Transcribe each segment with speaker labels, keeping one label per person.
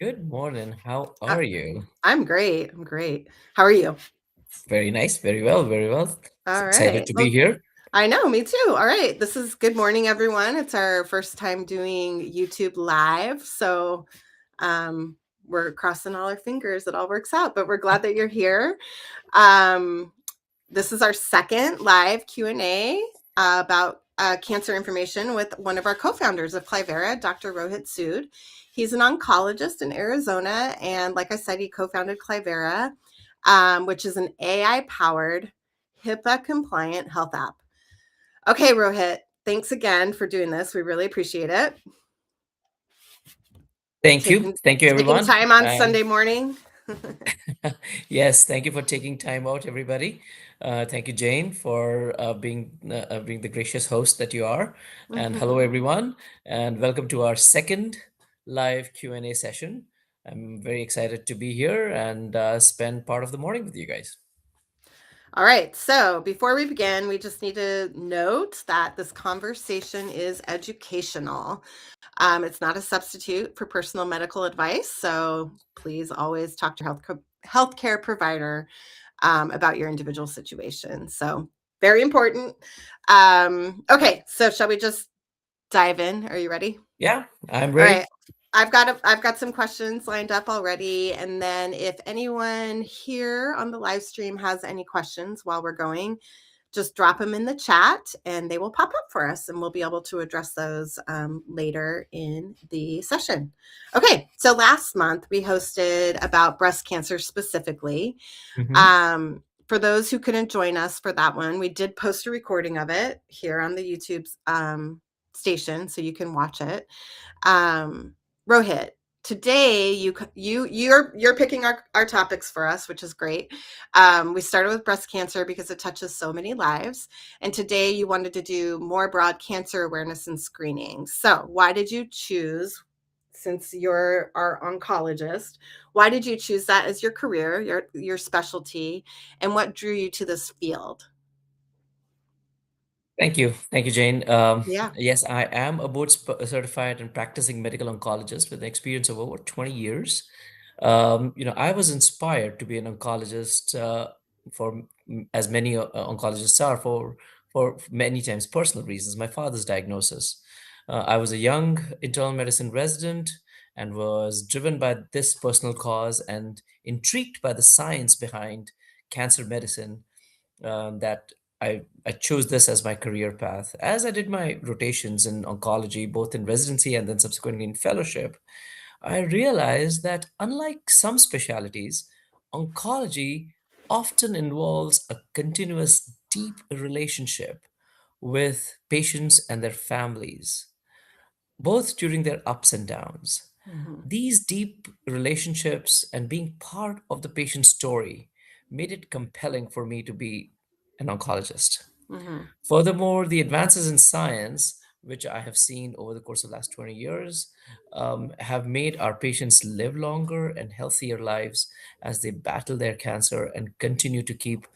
Speaker 1: Good morning. How
Speaker 2: Uh,
Speaker 1: are you?
Speaker 2: I'm great. I'm great. How are you?
Speaker 1: Very nice. Very well. Very well.
Speaker 2: All
Speaker 1: Excited
Speaker 2: right.
Speaker 1: to be
Speaker 2: Well,
Speaker 1: here.
Speaker 2: I know, me too. All right. This is good morning, everyone. It's our first time doing YouTube live. So um, we're crossing all our fingers it all works out, but we're glad that you're here. Um, this is our second live Q&A about cancer information with one of our co-founders of Clyvera, Dr. Rohit Sud. He's an oncologist in Arizona, and like I said, he co-founded Clyvera, which is an AI-powered, HIPAA-compliant health app. Okay, Rohit, thanks again for doing this. We really appreciate it.
Speaker 1: Thank you.
Speaker 2: Taking
Speaker 1: Thank you,
Speaker 2: taking
Speaker 1: everyone.
Speaker 2: time on
Speaker 1: And
Speaker 2: Sunday morning.
Speaker 1: yes, thank you for taking time out, everybody. Thank you, Jane, for being the gracious host that you are. And hello,
Speaker 2: Mhm.
Speaker 1: everyone, and welcome to our second live Q&A session. I'm very excited to be here and spend part of the morning with you guys.
Speaker 2: All right. So before we begin, we just need to note that this conversation is educational. It's not a substitute for personal medical advice. So please always talk to your healthcare provider about your individual situation. So very important. Okay. So shall we just dive in? Are you ready?
Speaker 1: Yeah, I'm
Speaker 2: All
Speaker 1: ready.
Speaker 2: right. I've got some questions lined up already, and then if anyone here on the live stream has any questions while we're going, just drop them in the chat and they will pop up for us, and we'll be able to address those later in the session. Okay, so last month we hosted about breast cancer specifically.
Speaker 1: Mhm.
Speaker 2: For those who couldn't join us for that one, we did post a recording of it here on the YouTube station, so you can watch it. um, Rohit, today you're picking our topics for us, which is great. We started with breast cancer because it touches so many lives, and today you wanted to do more broad cancer awareness and screening. So, why did you choose? Since you're our oncologist, why did you choose that as your career, your specialty, and what drew you to this field?
Speaker 1: Thank you. Thank you, Jane.
Speaker 2: Yeah.
Speaker 1: Yes, I am a certified and practicing medical oncologist with an experience of over 20 years. I was inspired to be an oncologist as many oncologists are, for many times personal reasons. My father's diagnosis. I was a young internal medicine resident and was driven by this personal cause and intrigued by the science behind cancer medicine, that I chose this as my career path. As I did my rotations in oncology, both in residency and then subsequently in fellowship, I realized that unlike some specialties, oncology often involves a continuous, deep relationship with patients and their families, both during their ups and downs.
Speaker 2: Hmm.
Speaker 1: These deep relationships and being part of the patient's story made it compelling for me to be an oncologist.
Speaker 2: Hmm.
Speaker 1: Furthermore, the advances in science, which I have seen over the course of the last 20 years, have made our patients live longer and healthier lives as they battle their cancer and continue to keep,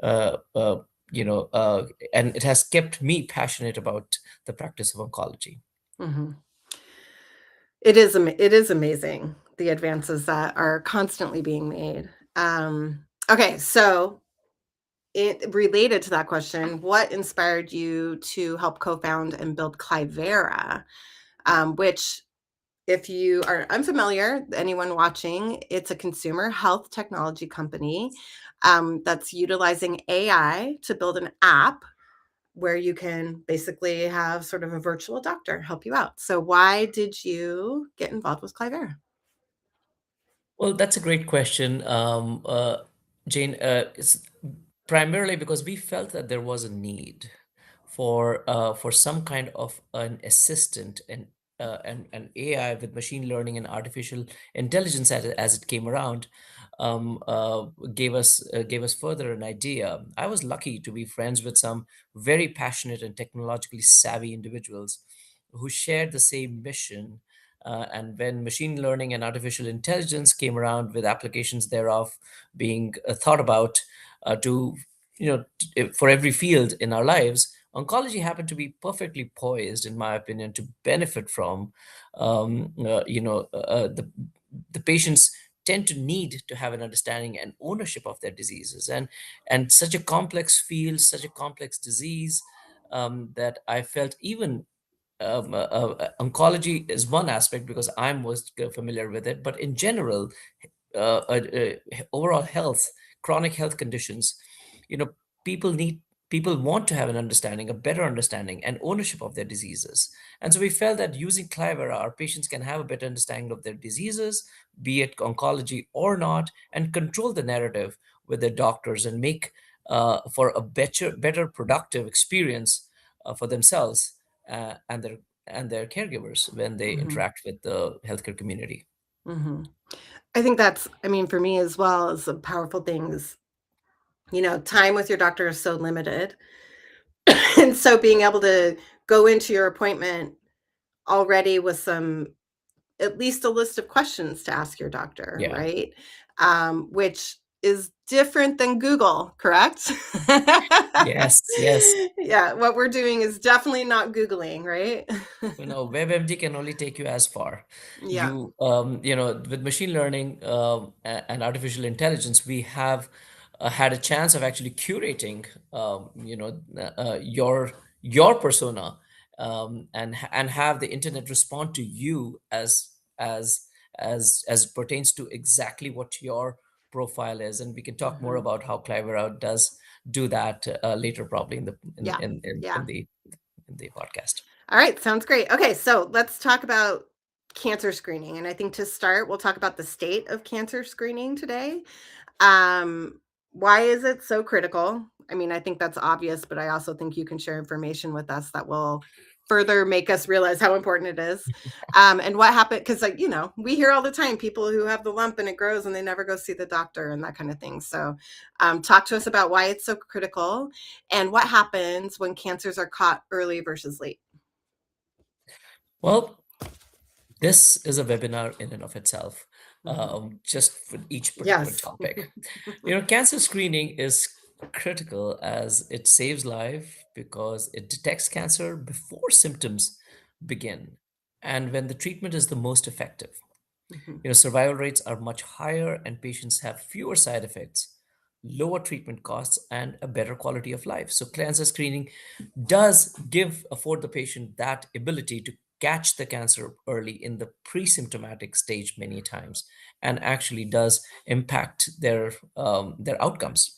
Speaker 1: uh, uh, you know, uh, and it has kept me passionate about the practice of oncology.
Speaker 2: Hmm. It is amazing the advances that are constantly being made. Okay, so it related to that question, what inspired you to help co-found and build Clyvera, which, if you are unfamiliar, anyone watching, it's a consumer health technology company that's utilizing AI to build an app where you can basically have sort of a virtual doctor help you out. So why did you get involved with Clyvera?
Speaker 1: Well, that's a great question, Jane. It's primarily because we felt that there was a need for some kind of an assistant and AI with machine learning and artificial intelligence as it came around, um, uh, gave us further an idea. I was lucky to be friends with some very passionate and technologically savvy individuals who shared the same mission. And when machine learning and artificial intelligence came around with applications thereof being thought about, to for every field in our lives, oncology happened to be perfectly poised, in my opinion, to benefit from um, uh, you know uh, uh, the the patients tend to need to have an understanding and ownership of their diseases, and such a complex field, such a complex disease, that I felt even oncology is one aspect because I'm most familiar with it, but in general, overall health, chronic health conditions, you know, people need people want to have an understanding, a better understanding, and ownership of their diseases. And so we felt that using Clyvera, our patients can have a better understanding of their diseases, be it oncology or not, and control the narrative with their doctors and make for a better productive experience for themselves and their caregivers when they
Speaker 2: Mhm.
Speaker 1: interact with the healthcare community.
Speaker 2: Mhm. I think that's, I mean, for me as well, is a powerful thing is, time with your doctor is so limited. And so being able to go into your appointment already with some, at least a list of questions to ask your doctor,
Speaker 1: Yeah.
Speaker 2: right? Which is different than Google, correct?
Speaker 1: Yes, yes.
Speaker 2: Yeah, what we're doing is definitely not Googling, right?
Speaker 1: WebMD can only take you as far.
Speaker 2: Yeah.
Speaker 1: With machine learning and artificial intelligence, we have had a chance of actually curating, your persona, and have the internet respond to you as it pertains to exactly what your profile is. And we can talk more
Speaker 2: Mhm.
Speaker 1: about how Clyver does do that later, probably in the
Speaker 2: Yeah. Yeah.
Speaker 1: in the podcast.
Speaker 2: All right, sounds great. Okay, so let's talk about cancer screening. And I think to start, we'll talk about the state of cancer screening today. Um, why is it so critical? I mean, I think that's obvious, but I also think you can share information with us that will further make us realize how important it is. And what happened, because, like, we hear all the time people who have the lump and it grows and they never go see the doctor and that kind of thing. So talk to us about why it's so critical and what happens when cancers are caught early versus late.
Speaker 1: Well, this is a webinar in and of itself,
Speaker 2: Mhm.
Speaker 1: just for each particular
Speaker 2: Yes.
Speaker 1: topic. Cancer screening is critical as it saves life because it detects cancer before symptoms begin and when the treatment is the most effective.
Speaker 2: Mhm.
Speaker 1: Survival rates are much higher and patients have fewer side effects, lower treatment costs, and a better quality of life. So cancer screening does afford the patient that ability to catch the cancer early in the pre-symptomatic stage many times, and actually does impact their outcomes.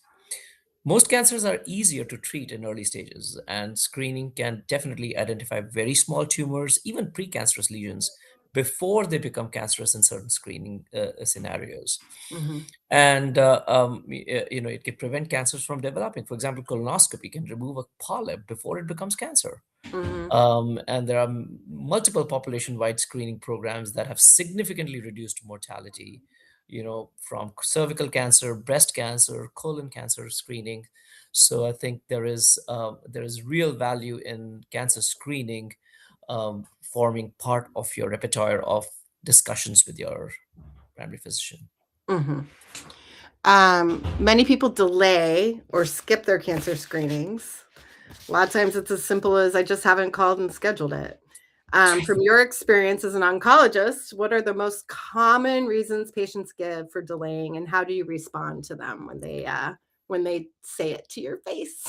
Speaker 1: Most cancers are easier to treat in early stages, and screening can definitely identify very small tumors, even precancerous lesions, before they become cancerous in certain screening scenarios.
Speaker 2: Mhm.
Speaker 1: And it can prevent cancers from developing. For example, colonoscopy can remove a polyp before it becomes cancer.
Speaker 2: Mhm.
Speaker 1: And there are multiple population-wide screening programs that have significantly reduced mortality, from cervical cancer, breast cancer, colon cancer screening. So I think there is real value in cancer screening, forming part of your repertoire of discussions with your primary physician.
Speaker 2: Mhm. Many people delay or skip their cancer screenings. A lot of times it's as simple as I just haven't called and scheduled it. From your experience as an oncologist, what are the most common reasons patients give for delaying, and how do you respond to them when they say it to your face?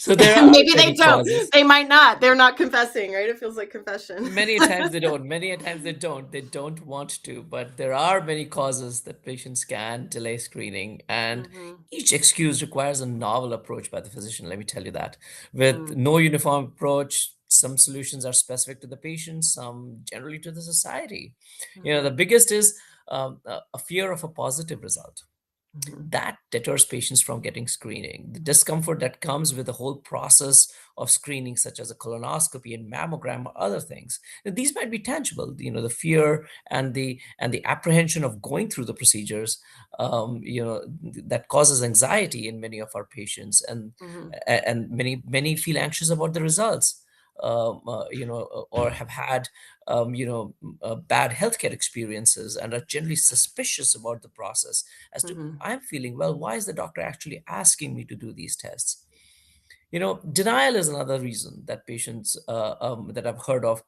Speaker 1: So there are
Speaker 2: Maybe they
Speaker 1: many
Speaker 2: don't.
Speaker 1: causes.
Speaker 2: They might not. They're not confessing, right? It feels like confession.
Speaker 1: Many a times they don't. Many a times they don't. They don't want to. But there are many causes that patients can delay screening, and
Speaker 2: Mhm.
Speaker 1: each excuse requires a novel approach by the physician. Let me tell you that. With
Speaker 2: Mm.
Speaker 1: no uniform approach, some solutions are specific to the patient, some generally to the society. The
Speaker 2: Mhm.
Speaker 1: biggest is a fear of a positive result
Speaker 2: Mhm.
Speaker 1: that deters patients from getting screening. The discomfort that comes with the whole process of screening, such as a colonoscopy and mammogram or other things, these might be tangible. The fear and the apprehension of going through the procedures, that causes anxiety in many of our patients,
Speaker 2: Mhm.
Speaker 1: and many feel anxious about the results. Or have had, bad healthcare experiences and are generally suspicious about the process as to
Speaker 2: Mhm.
Speaker 1: I'm feeling well. Why is the doctor actually asking me to do these tests? Denial is another reason that patients that I've heard of.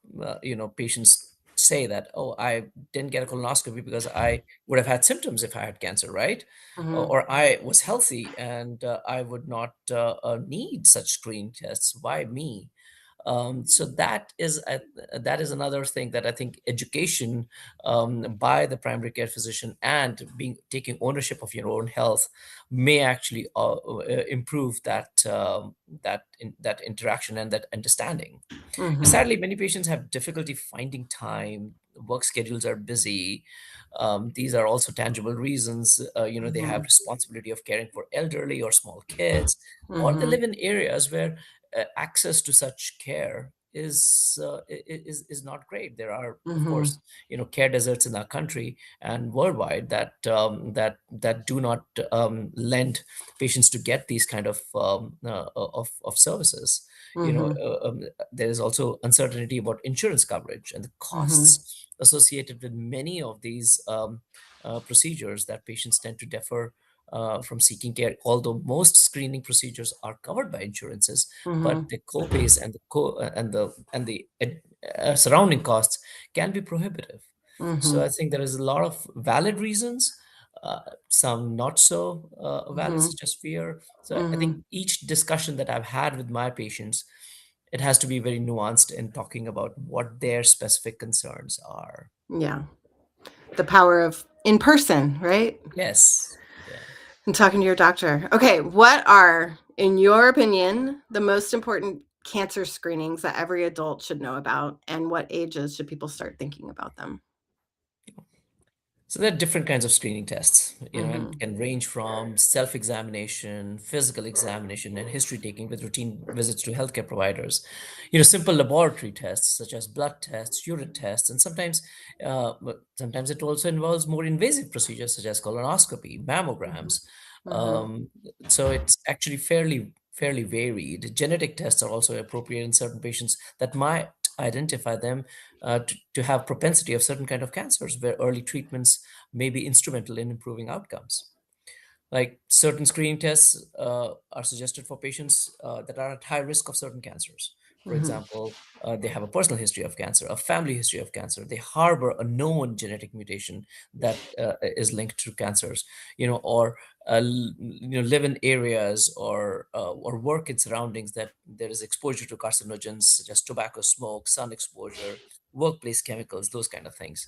Speaker 1: Patients say that, oh, I didn't get a colonoscopy because I would have had symptoms if I had cancer, right?
Speaker 2: Mhm.
Speaker 1: Or I was healthy and I would not need such screening tests. Why me? So that is another thing that I think education by the primary care physician and being taking ownership of your own health may actually improve that interaction and that understanding.
Speaker 2: Mhm.
Speaker 1: Sadly, many patients have difficulty finding time. Work schedules are busy. These are also tangible reasons. They have
Speaker 2: Mhm.
Speaker 1: responsibility of caring for elderly or small kids, or they
Speaker 2: Mhm.
Speaker 1: live in areas where access to such care is not great. There are, of course,
Speaker 2: Mhm.
Speaker 1: care deserts in our country and worldwide that do not lend patients to get these kind of services.
Speaker 2: Mhm.
Speaker 1: There is also uncertainty about insurance coverage and the
Speaker 2: Mhm.
Speaker 1: costs associated with many of these procedures that patients tend to defer from seeking care. Although most screening procedures are covered by insurances, but
Speaker 2: Mhm.
Speaker 1: the co-pays and the surrounding costs can be prohibitive. So I
Speaker 2: Mhm.
Speaker 1: think there is a lot of valid reasons, some not so valid,
Speaker 2: Mhm.
Speaker 1: such as fear. So I think
Speaker 2: Mhm.
Speaker 1: each discussion that I've had with my patients, it has to be very nuanced in talking about what their specific concerns are.
Speaker 2: Yeah. The power of in person, right?
Speaker 1: Yes. Yeah.
Speaker 2: And talking to your doctor. Okay, what are, in your opinion, the most important cancer screenings that every adult should know about, and what ages should people start thinking about them?
Speaker 1: So there are different kinds of screening tests, and
Speaker 2: Mhm.
Speaker 1: can range from self-examination, physical examination, and history taking with routine visits to healthcare providers. Simple laboratory tests such as blood tests, urine tests, and but sometimes it also involves more invasive procedures such as colonoscopy,
Speaker 2: Mhm.
Speaker 1: mammograms.
Speaker 2: Mhm.
Speaker 1: Um, so it's actually fairly varied. Genetic tests are also appropriate in certain patients that might identify them to have propensity of certain kind of cancers where early treatments may be instrumental in improving outcomes. Like certain screening tests are suggested for patients that are at high risk of certain cancers. For
Speaker 2: Mhm.
Speaker 1: example, they have a personal history of cancer, a family history of cancer, they harbor a known genetic mutation that is linked to cancers, or live in areas or work in surroundings that there is exposure to carcinogens such as tobacco smoke, sun exposure, workplace chemicals, those kind of things.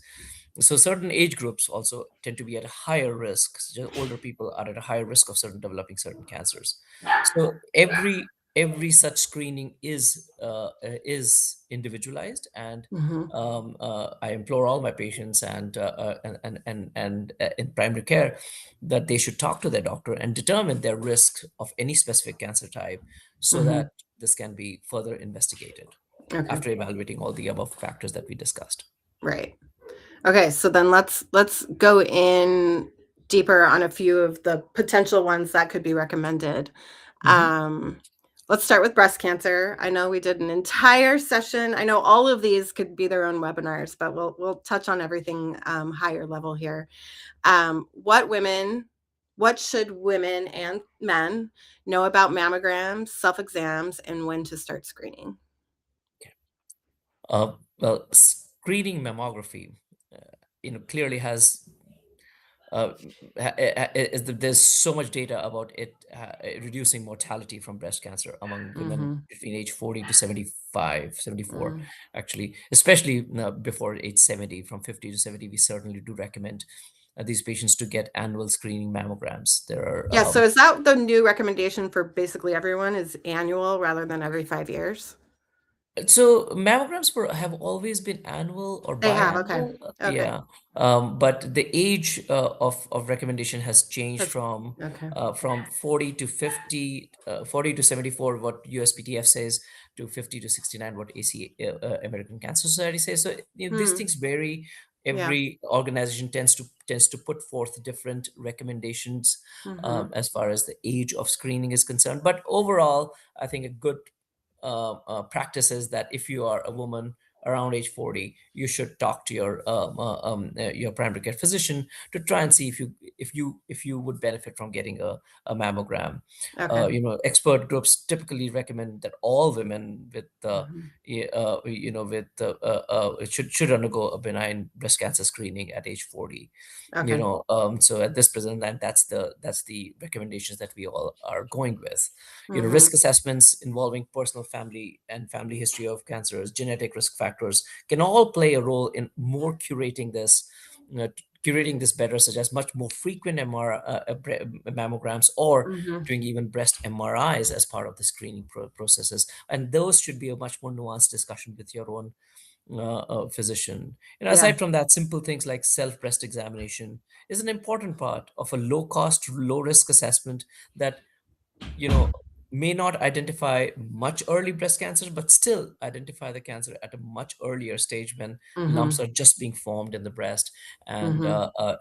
Speaker 1: So certain age groups also tend to be at a higher risk. Such as older people are at a higher risk of certain developing certain cancers. So every such screening is individualized, and
Speaker 2: Mhm.
Speaker 1: I implore all my patients and in primary care that they should talk to their doctor and determine their risk of any specific cancer type, so that
Speaker 2: Mhm.
Speaker 1: this can be further investigated
Speaker 2: Okay.
Speaker 1: after evaluating all the above factors that we discussed.
Speaker 2: Right. Okay, so then let's go in deeper on a few of the potential ones that could be recommended.
Speaker 1: Mhm.
Speaker 2: Um, let's start with breast cancer. I know we did an entire session. I know all of these could be their own webinars, but we'll touch on everything higher level here. What should women and men know about mammograms, self exams, and when to start screening?
Speaker 1: Well, screening mammography, clearly has there's so much data about it reducing mortality from breast cancer among women
Speaker 2: Mm-hmm.
Speaker 1: between age 40 to 75, 74,
Speaker 2: Mm.
Speaker 1: actually, especially before age 70. From 50 to 70, we certainly do recommend these patients to get annual screening mammograms. There are
Speaker 2: Yeah, so is that the new recommendation for basically everyone is annual rather than every 5 years?
Speaker 1: So mammograms have always been annual or
Speaker 2: They have, okay.
Speaker 1: biannual,
Speaker 2: Okay.
Speaker 1: yeah. But the age of recommendation has changed
Speaker 2: That's
Speaker 1: from
Speaker 2: okay.
Speaker 1: 40 to 50, 40 to 74, what USPTF says, to 50 to 69, what American Cancer Society says. So these
Speaker 2: Hmm.
Speaker 1: things vary.
Speaker 2: Yeah.
Speaker 1: Every organization tends to put forth different recommendations
Speaker 2: Mhm.
Speaker 1: as far as the age of screening is concerned. But overall, I think a good practice is that if you are a woman around age 40, you should talk to your primary care physician to try and see if you would benefit from getting a mammogram.
Speaker 2: Okay.
Speaker 1: Expert groups typically recommend that all women with
Speaker 2: Mhm.
Speaker 1: should undergo a benign breast cancer screening at age 40.
Speaker 2: Okay.
Speaker 1: So at this present time, that's the recommendations that we all are going with. Risk
Speaker 2: Mhm.
Speaker 1: assessments involving personal family history of cancers, genetic risk factors can all play a role in more curating this better, such as much more frequent mammograms, or
Speaker 2: Mhm.
Speaker 1: doing even breast MRIs as part of the screening processes. And those should be a much more nuanced discussion with your own physician.
Speaker 2: Yeah.
Speaker 1: Aside from that, simple things like self breast examination is an important part of a low cost, low risk assessment that you know may not identify much early breast cancer, but still identify the cancer at a much earlier stage when lumps
Speaker 2: Mhm.
Speaker 1: are just being formed in the breast. and
Speaker 2: Mhm.
Speaker 1: uh, uh,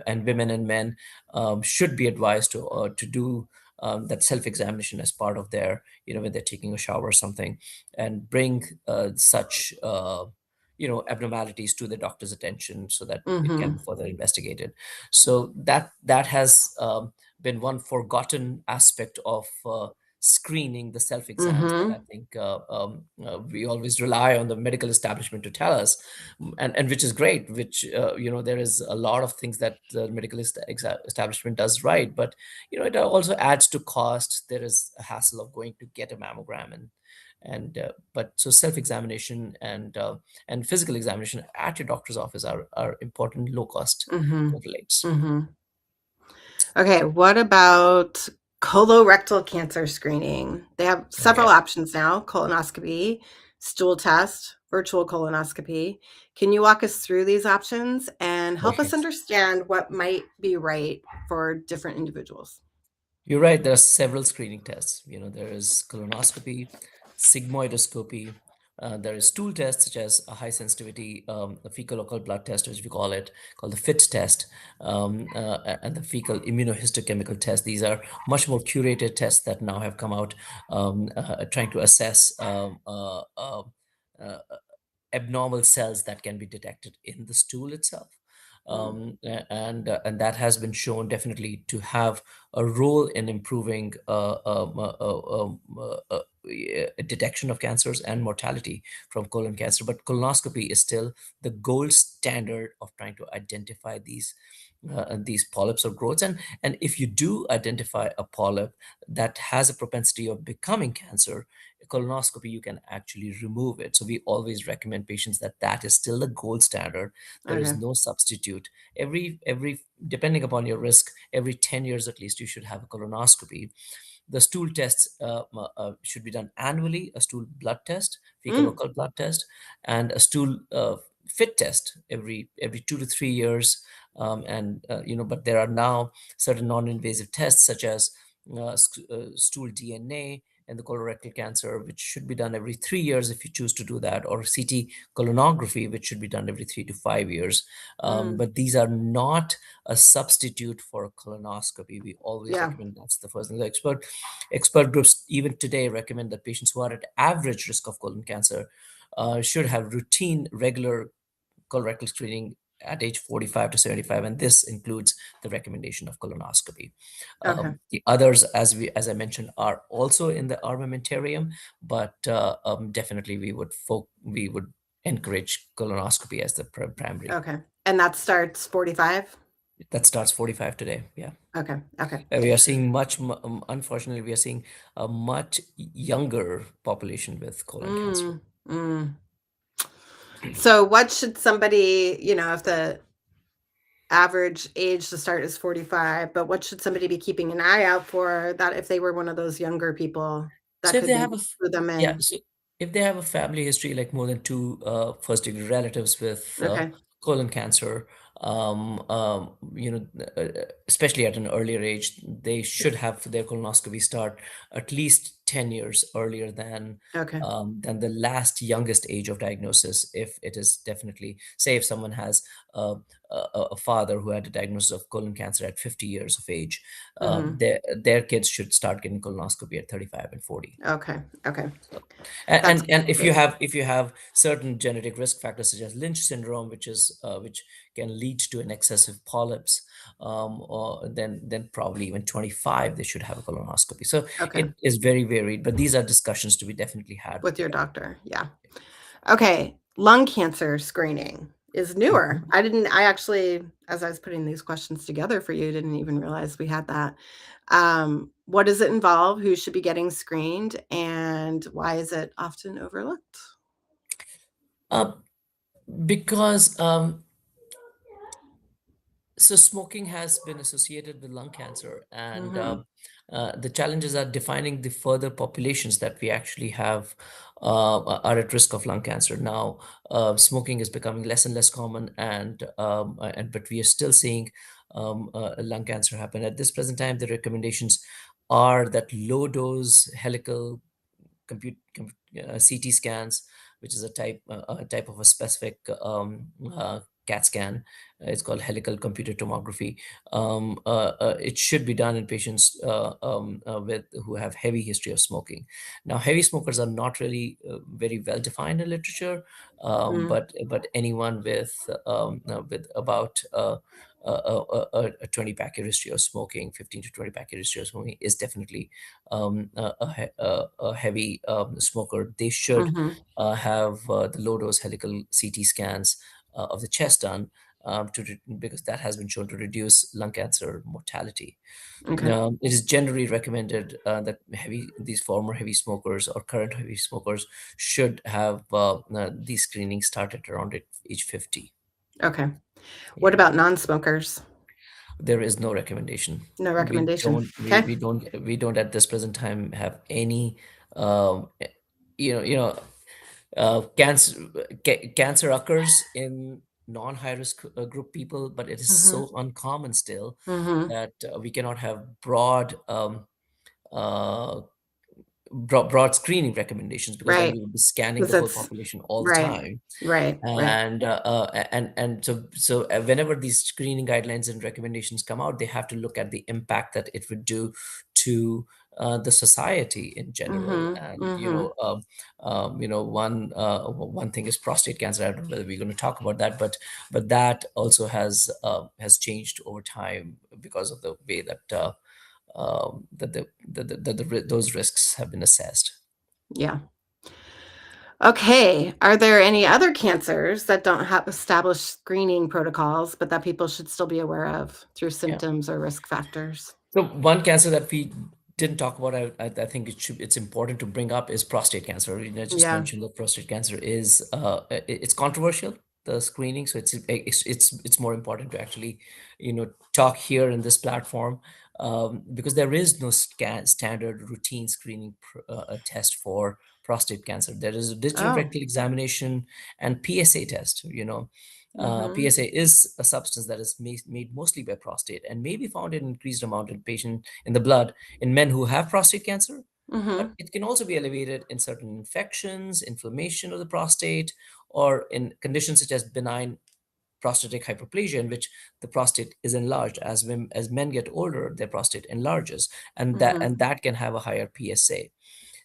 Speaker 1: and women and men should be advised to do that self examination as part of their, when they're taking a shower or something, and bring such abnormalities to the doctor's attention so that it can
Speaker 2: Mhm.
Speaker 1: be further investigated. So that has been one forgotten aspect of screening, the self exams, that I
Speaker 2: Mhm.
Speaker 1: think we always rely on the medical establishment to tell us. And which is great, which there is a lot of things that the medical establishment does right, but it also adds to cost. There is a hassle of going to get a mammogram, but so self examination and physical examination at your doctor's office are important low cost
Speaker 2: Mhm.
Speaker 1: correlates.
Speaker 2: Mhm. Okay, what about colorectal cancer screening? They have
Speaker 1: Oh
Speaker 2: several
Speaker 1: yeah.
Speaker 2: options now: colonoscopy, stool test, virtual colonoscopy. Can you walk us through these options and
Speaker 1: Oh
Speaker 2: help us
Speaker 1: yes.
Speaker 2: understand what might be right for different individuals?
Speaker 1: You're right. There are several screening tests. There is colonoscopy, sigmoidoscopy. There is stool tests such as a high sensitivity a fecal occult blood test, which we call it, called the FIT test, and the fecal immunohistochemical test. These are much more curated tests that now have come out, trying to assess uh, abnormal cells that can be detected in the stool itself.
Speaker 2: Mm.
Speaker 1: And that has been shown definitely to have a role in improving detection of cancers and mortality from colon cancer. But colonoscopy is still the gold standard of trying to identify these polyps or growths. And if you do identify a polyp that has a propensity of becoming cancer, colonoscopy, you can actually remove it. So we always recommend patients that is still the gold standard. There is
Speaker 2: Okay.
Speaker 1: no substitute. Every depending upon your risk, every 10 years at least, you should have a colonoscopy. The stool tests should be done annually: a stool blood test, fecal
Speaker 2: Mm.
Speaker 1: occult blood test, and a stool fit test every 2 to 3 years. But there are now certain non-invasive tests such as stool DNA and the colorectal cancer, which should be done every 3 years if you choose to do that, or CT colonography, which should be done every 3 to 5 years.
Speaker 2: Mm.
Speaker 1: But these are not a substitute for a colonoscopy. We always
Speaker 2: Yeah.
Speaker 1: recommend that's the first thing. The expert groups even today recommend that patients who are at average risk of colon cancer should have routine, regular colorectal screening at age 45 to 75, and this includes the recommendation of colonoscopy.
Speaker 2: Okay.
Speaker 1: The others, as I mentioned, are also in the armamentarium, but definitely we would encourage colonoscopy as the primary.
Speaker 2: Okay. And that starts 45?
Speaker 1: That starts 45 today. Yeah.
Speaker 2: Okay. Okay.
Speaker 1: We are seeing unfortunately, we are seeing a much younger population with colon cancer.
Speaker 2: Mm. Mm. So what should somebody, if the average age to start is 45, but what should somebody be keeping an eye out for that if they were one of those younger people that
Speaker 1: So if
Speaker 2: could
Speaker 1: they
Speaker 2: maybe
Speaker 1: have
Speaker 2: clue them
Speaker 1: yeah,
Speaker 2: in?
Speaker 1: so if they have a family history, like more than two first degree relatives with
Speaker 2: Okay.
Speaker 1: colon cancer, especially at an earlier age, they should have their colonoscopy start at least 10 years earlier
Speaker 2: Okay.
Speaker 1: than the last youngest age of diagnosis. If it is definitely, say, if someone has uh, a father who had a diagnosis of colon cancer at 50 years of age,
Speaker 2: Hmm.
Speaker 1: their kids should start getting colonoscopy at 35 and 40.
Speaker 2: Okay. Okay.
Speaker 1: So,
Speaker 2: That's
Speaker 1: and if you
Speaker 2: great.
Speaker 1: have certain genetic risk factors such as Lynch syndrome, which can lead to an excessive polyps, or then probably even 25 they should have a colonoscopy. So
Speaker 2: Okay.
Speaker 1: it is very varied, but these are discussions to be definitely had with
Speaker 2: With
Speaker 1: the
Speaker 2: your
Speaker 1: doctor.
Speaker 2: doctor. Yeah. Okay. Lung cancer screening is newer.
Speaker 1: Mhm.
Speaker 2: I actually, as I was putting these questions together for you, didn't even realize we had that. What does it involve? Who should be getting screened? And why is it often overlooked?
Speaker 1: Uh, because So smoking has been associated with lung cancer, and
Speaker 2: Mm-hmm.
Speaker 1: the challenges are defining the further populations that we actually have are at risk of lung cancer. Now, smoking is becoming less and less common, and but we are still seeing lung cancer happen. At this present time, the recommendations are that low dose helical CT scans, which is a type of a specific CAT scan. It's called helical computer tomography. It should be done in patients with who have heavy history of smoking. Now, heavy smokers are not really very well defined in literature,
Speaker 2: Mm-hmm.
Speaker 1: but anyone with about a 20 pack history of smoking, 15 to 20 pack history of smoking is definitely a heavy smoker. They should
Speaker 2: Mm-hmm.
Speaker 1: have the low dose helical CT scans of the chest done because that has been shown to reduce lung cancer mortality.
Speaker 2: Okay.
Speaker 1: It is generally recommended that these former heavy smokers or current heavy smokers should have these screenings started around age 50.
Speaker 2: Okay. What
Speaker 1: Yeah.
Speaker 2: about non-smokers?
Speaker 1: There is no recommendation.
Speaker 2: No recommendation. Okay.
Speaker 1: We don't at this present time have any um, eh, you know cancer occurs in non-high risk group people, but it is
Speaker 2: Mm-hmm.
Speaker 1: so uncommon still
Speaker 2: Mm-hmm.
Speaker 1: that we cannot have uh, broad screening recommendations, because then
Speaker 2: Right.
Speaker 1: we would be scanning the
Speaker 2: Because
Speaker 1: whole
Speaker 2: it's
Speaker 1: population all the
Speaker 2: right.
Speaker 1: time.
Speaker 2: Right. Right.
Speaker 1: And whenever these screening guidelines and recommendations come out, they have to look at the impact that it would do to the society in general.
Speaker 2: Mm-hmm.
Speaker 1: And
Speaker 2: Mm-hmm.
Speaker 1: one thing is prostate cancer. I don't know whether we're going to talk about that, but that also has changed over time because of the way that those risks have been assessed.
Speaker 2: Yeah. Okay. Are there any other cancers that don't have established screening protocols, but that people should still be aware of through
Speaker 1: Yeah.
Speaker 2: symptoms or risk factors?
Speaker 1: So one cancer that we didn't talk about, I think it's important to bring up, is prostate cancer. I just
Speaker 2: Yeah.
Speaker 1: mentioned that prostate cancer is it's controversial, the screening, so it's more important to actually talk here in this platform, because there is no standard routine screening test for prostate cancer. There is a digital
Speaker 2: Oh.
Speaker 1: rectal examination and PSA test.
Speaker 2: Mhm.
Speaker 1: PSA is a substance that is made mostly by prostate and may be found in increased amount in the blood in men who have prostate cancer, but
Speaker 2: Mhm.
Speaker 1: it can also be elevated in certain infections, inflammation of the prostate, or in conditions such as benign prostatic hyperplasia, in which the prostate is enlarged. As men get older, their prostate enlarges,
Speaker 2: Mhm.
Speaker 1: and that can have a higher PSA.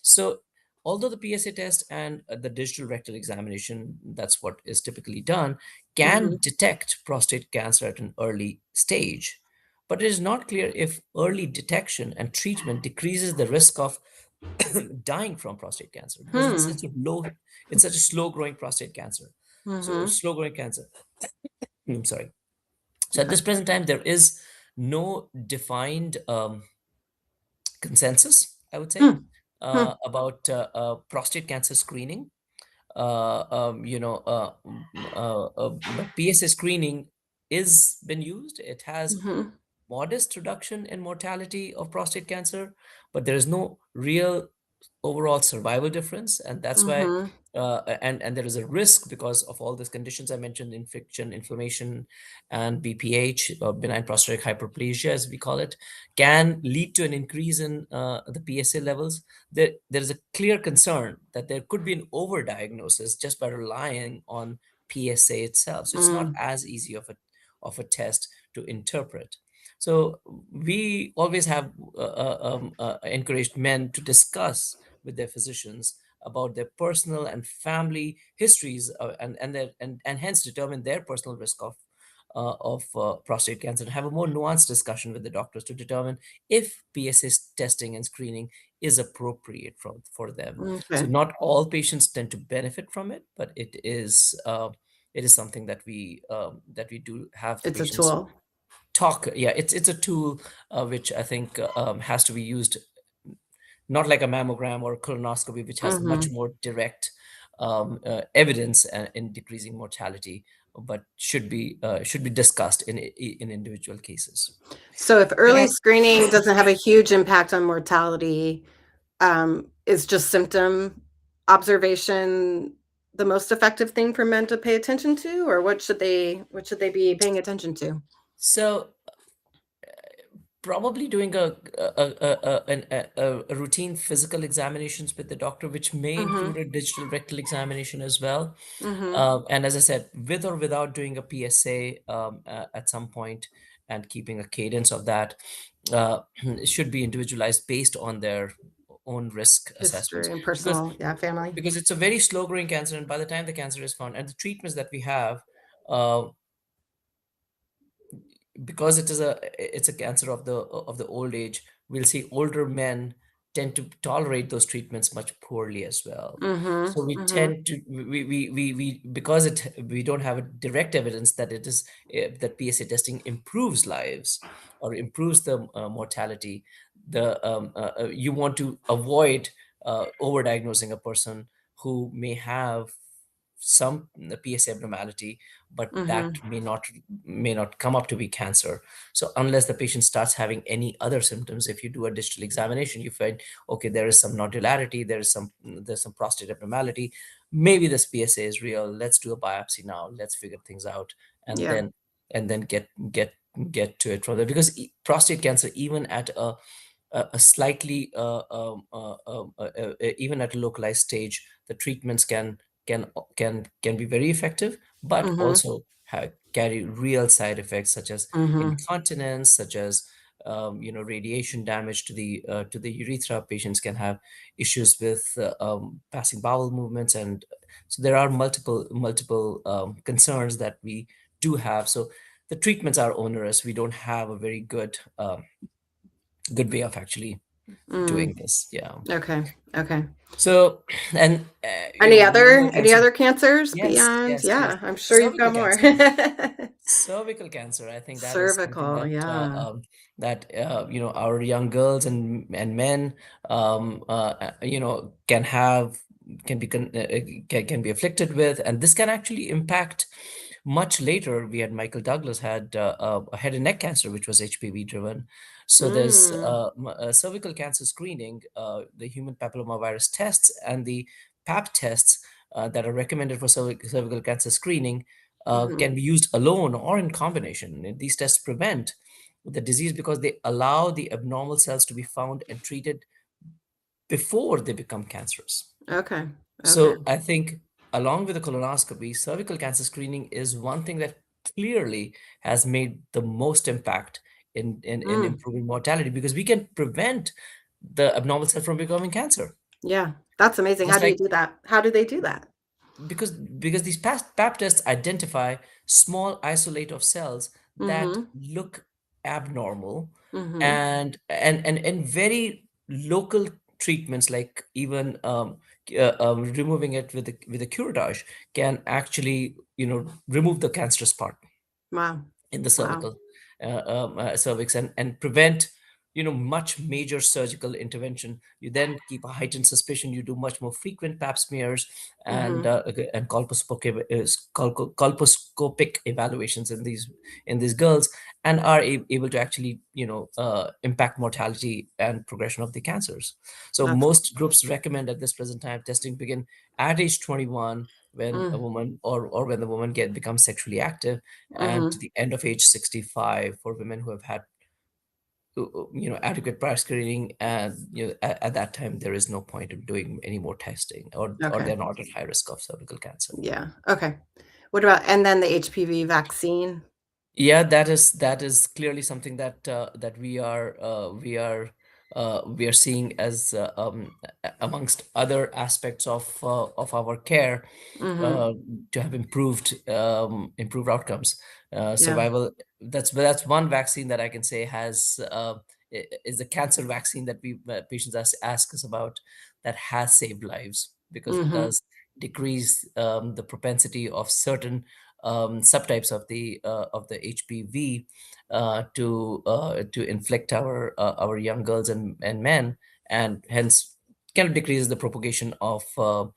Speaker 1: So, although the PSA test and the digital rectal examination, that's what is typically done, can
Speaker 2: Mhm.
Speaker 1: detect prostate cancer at an early stage, but it is not clear if early detection and treatment decreases the risk of dying from prostate cancer, because
Speaker 2: Hmm.
Speaker 1: it's such a slow growing prostate cancer. So,
Speaker 2: Mhm.
Speaker 1: slow growing cancer. I'm sorry. So, at
Speaker 2: Okay.
Speaker 1: this present time, there is no defined consensus, I would say,
Speaker 2: Hmm. Hmm.
Speaker 1: about prostate cancer screening. But PSA screening is been used. It has
Speaker 2: Mhm.
Speaker 1: modest reduction in mortality of prostate cancer, but there is no real overall survival difference, and that's why
Speaker 2: Mhm.
Speaker 1: and there is a risk because of all these conditions I mentioned: infection, inflammation, and BPH, benign prostatic hyperplasia, as we call it, can lead to an increase in the PSA levels. There is a clear concern that there could be an overdiagnosis just by relying on PSA itself. So it's not
Speaker 2: Mm.
Speaker 1: as easy of a test to interpret. So we always have encouraged men to discuss with their physicians about their personal and family histories, and hence determine their personal risk of prostate cancer, and have a more nuanced discussion with the doctors to determine if PSA testing and screening is appropriate for them. So
Speaker 2: Okay.
Speaker 1: not all patients tend to benefit from it, but it is something that we do have the
Speaker 2: It's a
Speaker 1: patients
Speaker 2: tool.
Speaker 1: talk. Yeah, it's a tool which I think has to be used, not like a mammogram or colonoscopy, which has much
Speaker 2: Hmm.
Speaker 1: more direct evidence in decreasing mortality, but should be discussed in individual cases.
Speaker 2: So if early
Speaker 1: Yeah.
Speaker 2: screening doesn't have a huge impact on mortality, is just symptom observation the most effective thing for men to pay attention to, or what should they be paying attention to?
Speaker 1: So probably doing a routine physical examinations with the doctor, which may include
Speaker 2: Mhm.
Speaker 1: a digital rectal examination as well.
Speaker 2: Mhm.
Speaker 1: And as I said, with or without doing a PSA at some point, and keeping a cadence of that, it should be individualized based on their own risk assessments,
Speaker 2: History and
Speaker 1: because
Speaker 2: personal, yeah, family.
Speaker 1: it's a very slow growing cancer, and by the time the cancer is found and the treatments that we have, uh, because it's a cancer of the old age, we'll see older men tend to tolerate those treatments much poorly as well.
Speaker 2: Mhm.
Speaker 1: So we
Speaker 2: Mhm.
Speaker 1: tend to we because we don't have a direct evidence that it is that PSA testing improves lives or improves the mortality. You want to avoid overdiagnosing a person who may have some PSA abnormality, but that
Speaker 2: Mhm.
Speaker 1: may not come up to be cancer. So unless the patient starts having any other symptoms, if you do a digital examination, you find, okay, there is some nodularity, there's some prostate abnormality, maybe this PSA is real. Let's do a biopsy now. Let's figure things out, and
Speaker 2: Yeah.
Speaker 1: then get to it from there. Because prostate cancer, even at a slightly even at a localized stage, the treatments can can be very effective, but
Speaker 2: Mhm.
Speaker 1: also carry real side effects such as
Speaker 2: Mhm.
Speaker 1: incontinence, such as radiation damage to the urethra. Patients can have issues with passing bowel movements, and so there are multiple concerns that we do have. So the treatments are onerous. We don't have a very good way of actually doing
Speaker 2: Mm.
Speaker 1: this. Yeah.
Speaker 2: Okay. Okay.
Speaker 1: So, and
Speaker 2: Any
Speaker 1: one more
Speaker 2: other any
Speaker 1: cancer.
Speaker 2: other cancers
Speaker 1: Yes,
Speaker 2: beyond,
Speaker 1: yes, yes.
Speaker 2: yeah, I'm sure you've
Speaker 1: Cervical
Speaker 2: got more.
Speaker 1: cancer. Cervical cancer. I think that is something
Speaker 2: Cervical, yeah.
Speaker 1: that our young girls and men can have can be afflicted with, and this can actually impact much later. We had Michael Douglas had a head and neck cancer, which was HPV driven. So there's
Speaker 2: Mm.
Speaker 1: cervical cancer screening, the human papillomavirus tests, and the PAP tests that are recommended for cervical cancer screening
Speaker 2: Mhm.
Speaker 1: can be used alone or in combination. And these tests prevent the disease because they allow the abnormal cells to be found and treated before they become cancerous.
Speaker 2: Okay. Okay.
Speaker 1: So I think, along with the colonoscopy, cervical cancer screening is one thing that clearly has made the most impact in
Speaker 2: Mm.
Speaker 1: improving mortality, because we can prevent the abnormal cell from becoming cancer.
Speaker 2: Yeah. That's amazing. How
Speaker 1: Just
Speaker 2: do you
Speaker 1: like,
Speaker 2: do that? How do they do that?
Speaker 1: because these past pap tests identify small isolate of cells that
Speaker 2: Mhm.
Speaker 1: look abnormal,
Speaker 2: Mhm.
Speaker 1: and very local treatments, like even removing it with a curettage, can actually remove the cancerous part
Speaker 2: Wow.
Speaker 1: in the
Speaker 2: Wow.
Speaker 1: cervix, and prevent much major surgical intervention. You then keep a heightened suspicion. You do much more frequent pap smears and
Speaker 2: Mm-hmm.
Speaker 1: colposcopic evaluations in these girls, and are able to actually impact mortality and progression of the cancers. So
Speaker 2: That's
Speaker 1: most groups recommend at this present time testing begin at age 21 when a
Speaker 2: mm,
Speaker 1: woman or when the woman becomes sexually active, and
Speaker 2: mm-hmm.
Speaker 1: to the end of age 65 for women who have had adequate prior screening, and at that time there is no point in doing any more testing, or
Speaker 2: Okay.
Speaker 1: they're not at high risk of cervical cancer.
Speaker 2: Yeah. Okay. What about, and then the HPV vaccine?
Speaker 1: Yeah, that is clearly something that we are seeing as amongst other aspects of our care,
Speaker 2: Mm-hmm.
Speaker 1: uh, to have improved outcomes,
Speaker 2: Yeah.
Speaker 1: survival. That's one vaccine that I can say has is the cancer vaccine that we patients ask us about, that has saved lives, because it
Speaker 2: Mm-hmm.
Speaker 1: does decrease the propensity of certain subtypes of the HPV to inflict our young girls and men, and hence kind of decreases the propagation of the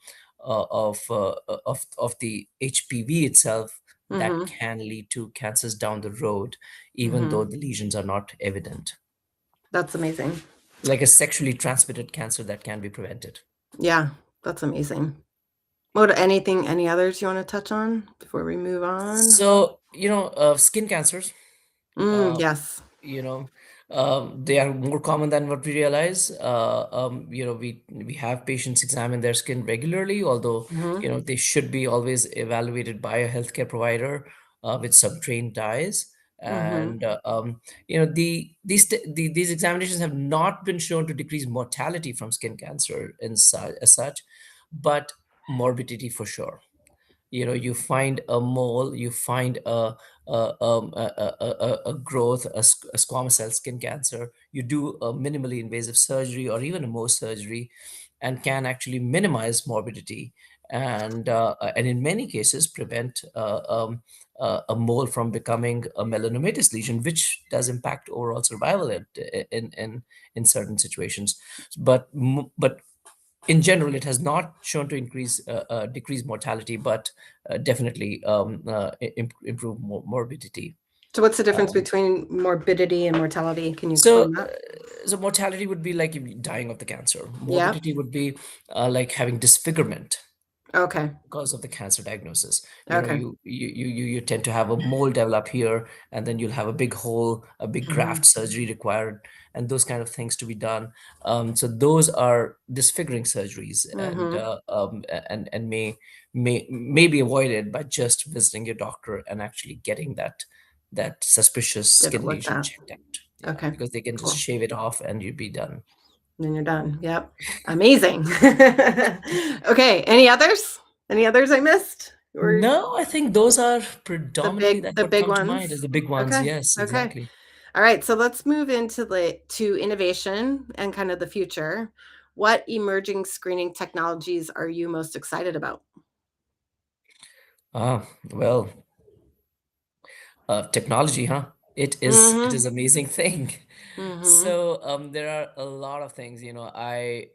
Speaker 1: HPV itself, that
Speaker 2: Mm-hmm.
Speaker 1: can lead to cancers down the road, even though
Speaker 2: Mm-hmm.
Speaker 1: the lesions are not evident,
Speaker 2: That's amazing.
Speaker 1: like a sexually transmitted cancer that can be prevented.
Speaker 2: Yeah, that's amazing. Any others you want to touch on before we move on?
Speaker 1: So, skin cancers,
Speaker 2: Mm,
Speaker 1: uh,
Speaker 2: yes.
Speaker 1: you know they are more common than what we realize. We have patients examine their skin regularly, although
Speaker 2: Mm-hmm.
Speaker 1: they should be always evaluated by a healthcare provider with some trained eyes.
Speaker 2: Mm-hmm.
Speaker 1: And these examinations have not been shown to decrease mortality from skin cancer as such, but morbidity for sure. You find a mole, you find a growth, a squamous cell skin cancer, you do a minimally invasive surgery or even a Mohs surgery, and can actually minimize morbidity, and in many cases prevent a mole from becoming a melanomatous lesion, which does impact overall survival in certain situations. But in general, it has not shown to decrease mortality, but definitely improve morbidity.
Speaker 2: So what's the difference
Speaker 1: Um,
Speaker 2: between morbidity and mortality? Can you
Speaker 1: so,
Speaker 2: explain that?
Speaker 1: mortality would be like if dying of the cancer.
Speaker 2: Yeah.
Speaker 1: Morbidity would be like having disfigurement
Speaker 2: Okay.
Speaker 1: because of the cancer diagnosis.
Speaker 2: Okay.
Speaker 1: You tend to have a mole develop here, and then you'll have a big hole, a big
Speaker 2: Mm-hmm.
Speaker 1: graft surgery required, and those kind of things to be done. So those are disfiguring surgeries, and
Speaker 2: Mm-hmm.
Speaker 1: may be avoided by just visiting your doctor and actually getting that suspicious
Speaker 2: Get it
Speaker 1: skin
Speaker 2: looked
Speaker 1: lesion
Speaker 2: at.
Speaker 1: checked out. Yeah,
Speaker 2: Okay.
Speaker 1: because they can just
Speaker 2: Cool.
Speaker 1: shave it off and you'd be done.
Speaker 2: Then you're done. Yep. Amazing. Okay. Any others? Any others I missed? Or
Speaker 1: No, I think those are predominantly that
Speaker 2: the
Speaker 1: what
Speaker 2: big
Speaker 1: come to mind as
Speaker 2: ones?
Speaker 1: the big ones.
Speaker 2: Okay.
Speaker 1: Yes,
Speaker 2: Okay.
Speaker 1: exactly.
Speaker 2: All right. So let's move into to innovation and kind of the future. What emerging screening technologies are you most excited about?
Speaker 1: Well, technology, huh? It is
Speaker 2: Mm-hmm.
Speaker 1: amazing thing.
Speaker 2: Mm-hmm.
Speaker 1: So there are a lot of things. I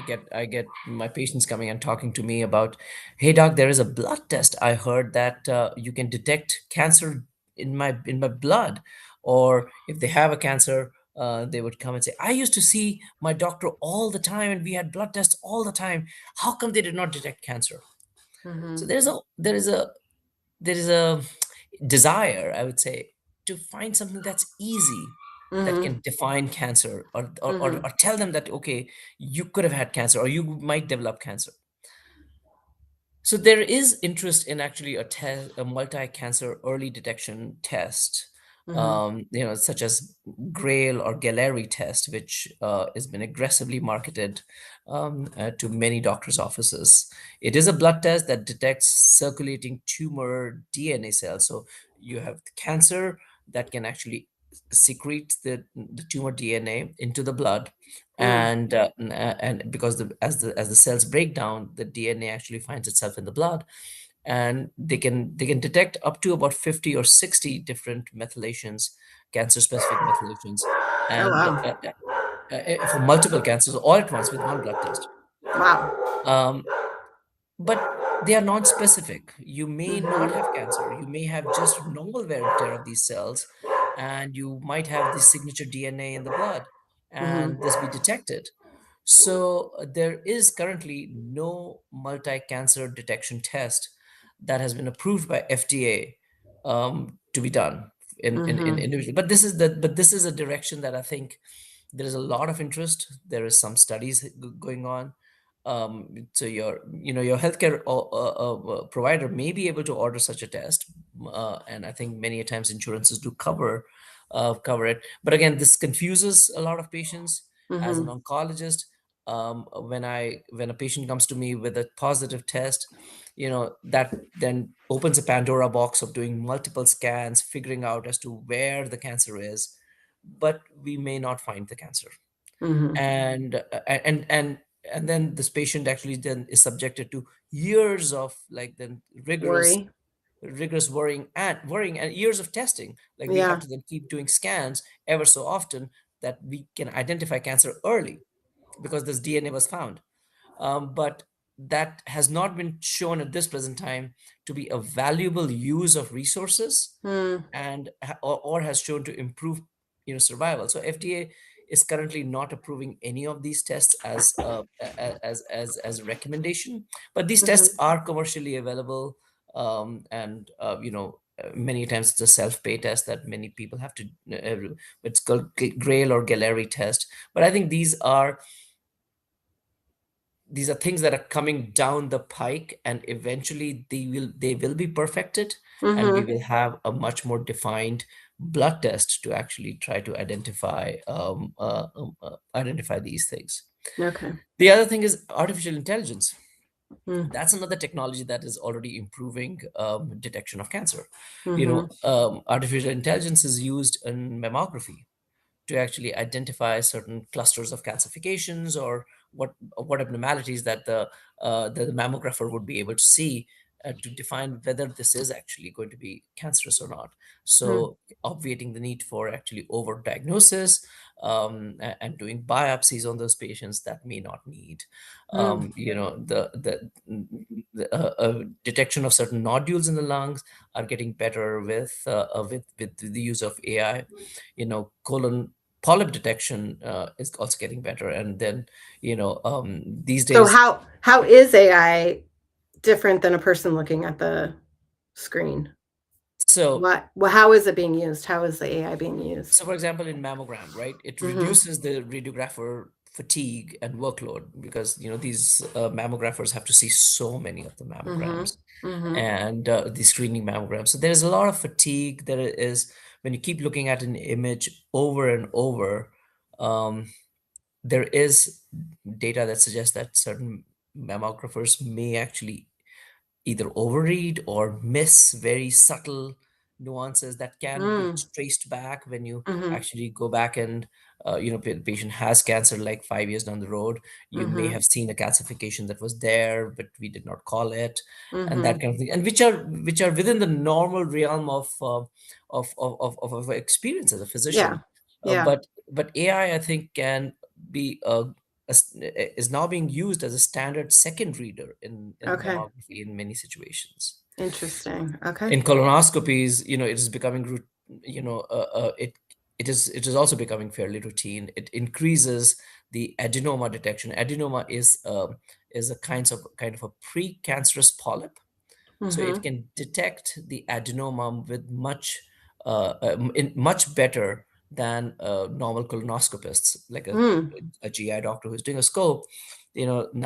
Speaker 1: get my patients coming and talking to me about, hey doc, there is a blood test. I heard that you can detect cancer in my blood, or if they have a cancer, they would come and say, I used to see my doctor all the time, and we had blood tests all the time. How come they did not detect cancer? So
Speaker 2: Mm-hmm.
Speaker 1: there is a desire, I would say, to find something that's easy, that
Speaker 2: Mm-hmm.
Speaker 1: can define cancer,
Speaker 2: Mm-hmm.
Speaker 1: or tell them that, okay, you could have had cancer or you might develop cancer. So there is interest in actually a multi-cancer early detection test,
Speaker 2: Mm-hmm.
Speaker 1: such as Grail or Galleri test, which has been aggressively marketed to many doctors' offices. It is a blood test that detects circulating tumor DNA cells. So you have the cancer that can actually secrete the tumor DNA into the blood,
Speaker 2: Mm.
Speaker 1: and because as the cells break down, the DNA actually finds itself in the blood, and they can detect up to about 50 or 60 different methylations, cancer specific methylations.
Speaker 2: Oh,
Speaker 1: and
Speaker 2: wow.
Speaker 1: for multiple cancers all at once with one blood test.
Speaker 2: Wow.
Speaker 1: Um, but they are non-specific. You may not have
Speaker 2: Mm-hmm.
Speaker 1: cancer. You may have just normal wear and tear of these cells, and you might have the signature DNA in the blood, and
Speaker 2: Mm-hmm.
Speaker 1: this be detected. So there is currently no multi-cancer detection test that has been approved by FDA to be done in
Speaker 2: Mm-hmm.
Speaker 1: individual. But this is a direction that I think there is a lot of interest. There is some studies going on. So your healthcare provider may be able to order such a test, and I think many a times insurances do cover it. But again, this confuses a lot of patients. As an
Speaker 2: Mm-hmm.
Speaker 1: oncologist, when a patient comes to me with a positive test, that then opens a Pandora box of doing multiple scans, figuring out as to where the cancer is, but we may not find the cancer.
Speaker 2: Mm-hmm.
Speaker 1: And then this patient actually then is subjected to years of like then rigorous
Speaker 2: Worry.
Speaker 1: rigorous worrying and years of testing. Like we have
Speaker 2: Yeah.
Speaker 1: to then keep doing scans ever so often that we can identify cancer early because this DNA was found. But that has not been shown at this present time to be a valuable use of resources,
Speaker 2: Mm.
Speaker 1: or has shown to improve survival. So FDA is currently not approving any of these tests as a recommendation, but these tests
Speaker 2: Mm-hmm.
Speaker 1: are commercially available. And many times it's a self-pay test that many people have to it's called Grail or Galleri test. But I think these are things that are coming down the pike, and eventually they will be perfected, and we
Speaker 2: Mm-hmm.
Speaker 1: will have a much more defined blood test to actually try to identify these things.
Speaker 2: Okay.
Speaker 1: The other thing is artificial intelligence.
Speaker 2: Mm.
Speaker 1: That's another technology that is already improving detection of cancer.
Speaker 2: Mm-hmm.
Speaker 1: Artificial intelligence is used in mammography to actually identify certain clusters of calcifications, or what abnormalities that the mammographer would be able to see, to define whether this is actually going to be cancerous or not.
Speaker 2: Mm.
Speaker 1: So obviating the need for actually overdiagnosis, and doing biopsies on those patients that may not need.
Speaker 2: Mm.
Speaker 1: The detection of certain nodules in the lungs are getting better with the use of AI. Colon polyp detection is also getting better. And then these
Speaker 2: So
Speaker 1: days.
Speaker 2: how is AI different than a person looking at the screen?
Speaker 1: So
Speaker 2: What? Well, how is it being used? How is the AI being used?
Speaker 1: for example, in mammogram, right, it
Speaker 2: Mm-hmm.
Speaker 1: reduces the radiographer fatigue and workload, because these mammographers have to see so many of the
Speaker 2: Mm-hmm.
Speaker 1: mammograms,
Speaker 2: Mm-hmm.
Speaker 1: and the screening mammograms. So there's a lot of fatigue there is when you keep looking at an image over and over. um, there is data that suggests that certain mammographers may actually either overread or miss very subtle nuances that can be
Speaker 2: Mm.
Speaker 1: traced back when you
Speaker 2: Mm-hmm.
Speaker 1: actually go back. And the patient has cancer like 5 years down the road. You may
Speaker 2: Mm-hmm.
Speaker 1: have seen a calcification that was there, but we did not call it, and that
Speaker 2: Mm-hmm.
Speaker 1: kind of thing, and which are within the normal realm of experience as a
Speaker 2: Yeah.
Speaker 1: physician.
Speaker 2: Yeah.
Speaker 1: But AI, I think, can be is now being used as a standard second reader in
Speaker 2: Okay.
Speaker 1: mammography in many situations.
Speaker 2: Interesting. Okay.
Speaker 1: In colonoscopies, it is becoming it is also becoming fairly routine. It increases the adenoma detection. Adenoma is a kind of a precancerous polyp, so it
Speaker 2: Mm-hmm.
Speaker 1: can detect the adenoma with much better than normal colonoscopists, like
Speaker 2: Mm.
Speaker 1: a GI doctor who's doing a scope.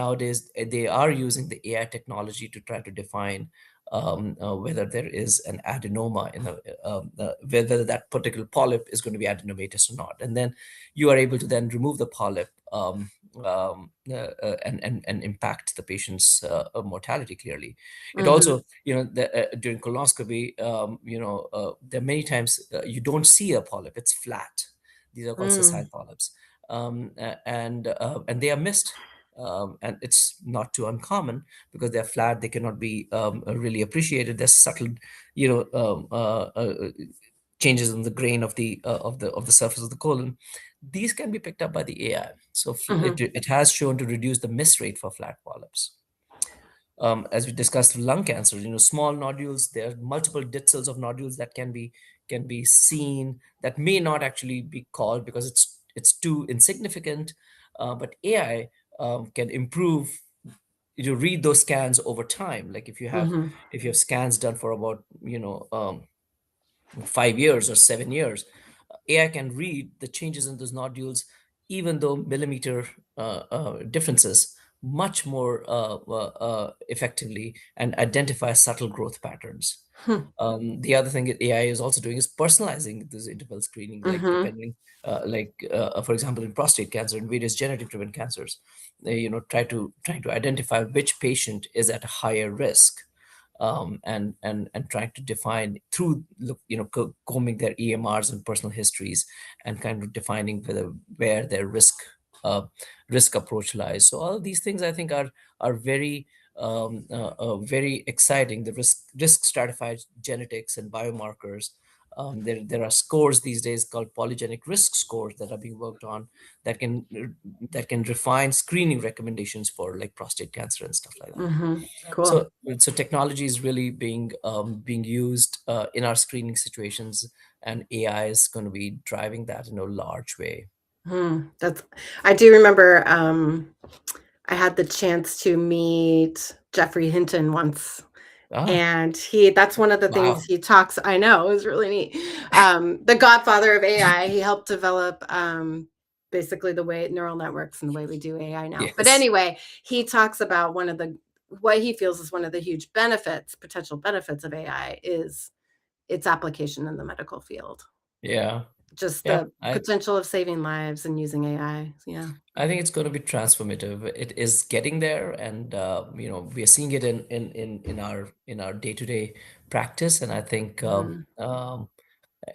Speaker 1: Nowadays they are using the AI technology to try to define whether there is an adenoma whether that particular polyp is going to be adenomatous or not, and then you are able to then remove the polyp, and impact the patient's mortality clearly. It
Speaker 2: Mm-hmm.
Speaker 1: also, during colonoscopy, there are many times you don't see a polyp; it's flat. These are called sessile
Speaker 2: Mm.
Speaker 1: polyps, and they are missed. And it's not too uncommon because they're flat. They cannot be really appreciated. There's subtle, you know, changes in the grain of the surface of the colon. These can be picked up by the AI. So
Speaker 2: Hmm.
Speaker 1: it has shown to reduce the miss rate for flat polyps. As we discussed with lung cancer, small nodules, there are multiple cells of nodules that can be seen that may not actually be called because it's too insignificant. But AI can improve, read those scans over time. Like
Speaker 2: Hmm.
Speaker 1: if you have scans done for about 5 years or 7 years, AI can read the changes in those nodules, even though millimeter differences, much more effectively, and identify subtle growth patterns.
Speaker 2: Hmm.
Speaker 1: The other thing that AI is also doing is personalizing this interval screening, like
Speaker 2: Hmm.
Speaker 1: depending, for example, in prostate cancer and various genetic-driven cancers, trying to identify which patient is at a higher risk, and trying to define through combing their EMRs and personal histories, and kind of defining where their uh, risk approach lies. So all of these things I think are very exciting. The risk stratified genetics and biomarkers. There are scores these days called polygenic risk scores that are being worked on, that can that can refine screening recommendations for like prostate cancer and stuff like that.
Speaker 2: Hmm. Cool.
Speaker 1: So technology is really being used in our screening situations, and AI is going to be driving that in a large way.
Speaker 2: That's. I do remember. I had the chance to meet Jeffrey Hinton once.
Speaker 1: Ah,
Speaker 2: And that's one of the things
Speaker 1: wow.
Speaker 2: he talks. I know, it was really neat. The godfather of AI, he helped develop basically the way neural networks and the way we do AI now. But
Speaker 1: Yes.
Speaker 2: anyway, he talks about what he feels is one of the huge potential benefits of AI is its application in the medical field.
Speaker 1: Yeah.
Speaker 2: Just
Speaker 1: Yeah.
Speaker 2: the potential of saving lives and using AI. Yeah.
Speaker 1: I think it's going to be transformative. It is getting there, and we are seeing it in our day-to-day practice. And I think
Speaker 2: Mhm.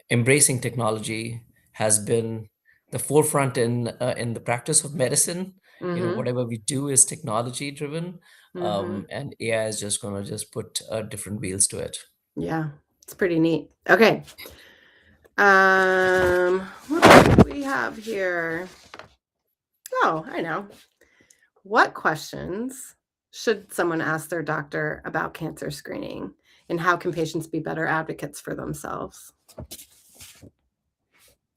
Speaker 1: embracing technology has been the forefront in the practice of medicine.
Speaker 2: Mhm.
Speaker 1: Whatever we do is technology driven,
Speaker 2: Mhm.
Speaker 1: and AI is just going to just put different wheels to it.
Speaker 2: Yeah. It's pretty neat. Okay. What do we have here? Oh, I know. What questions should someone ask their doctor about cancer screening? And how can patients be better advocates for themselves?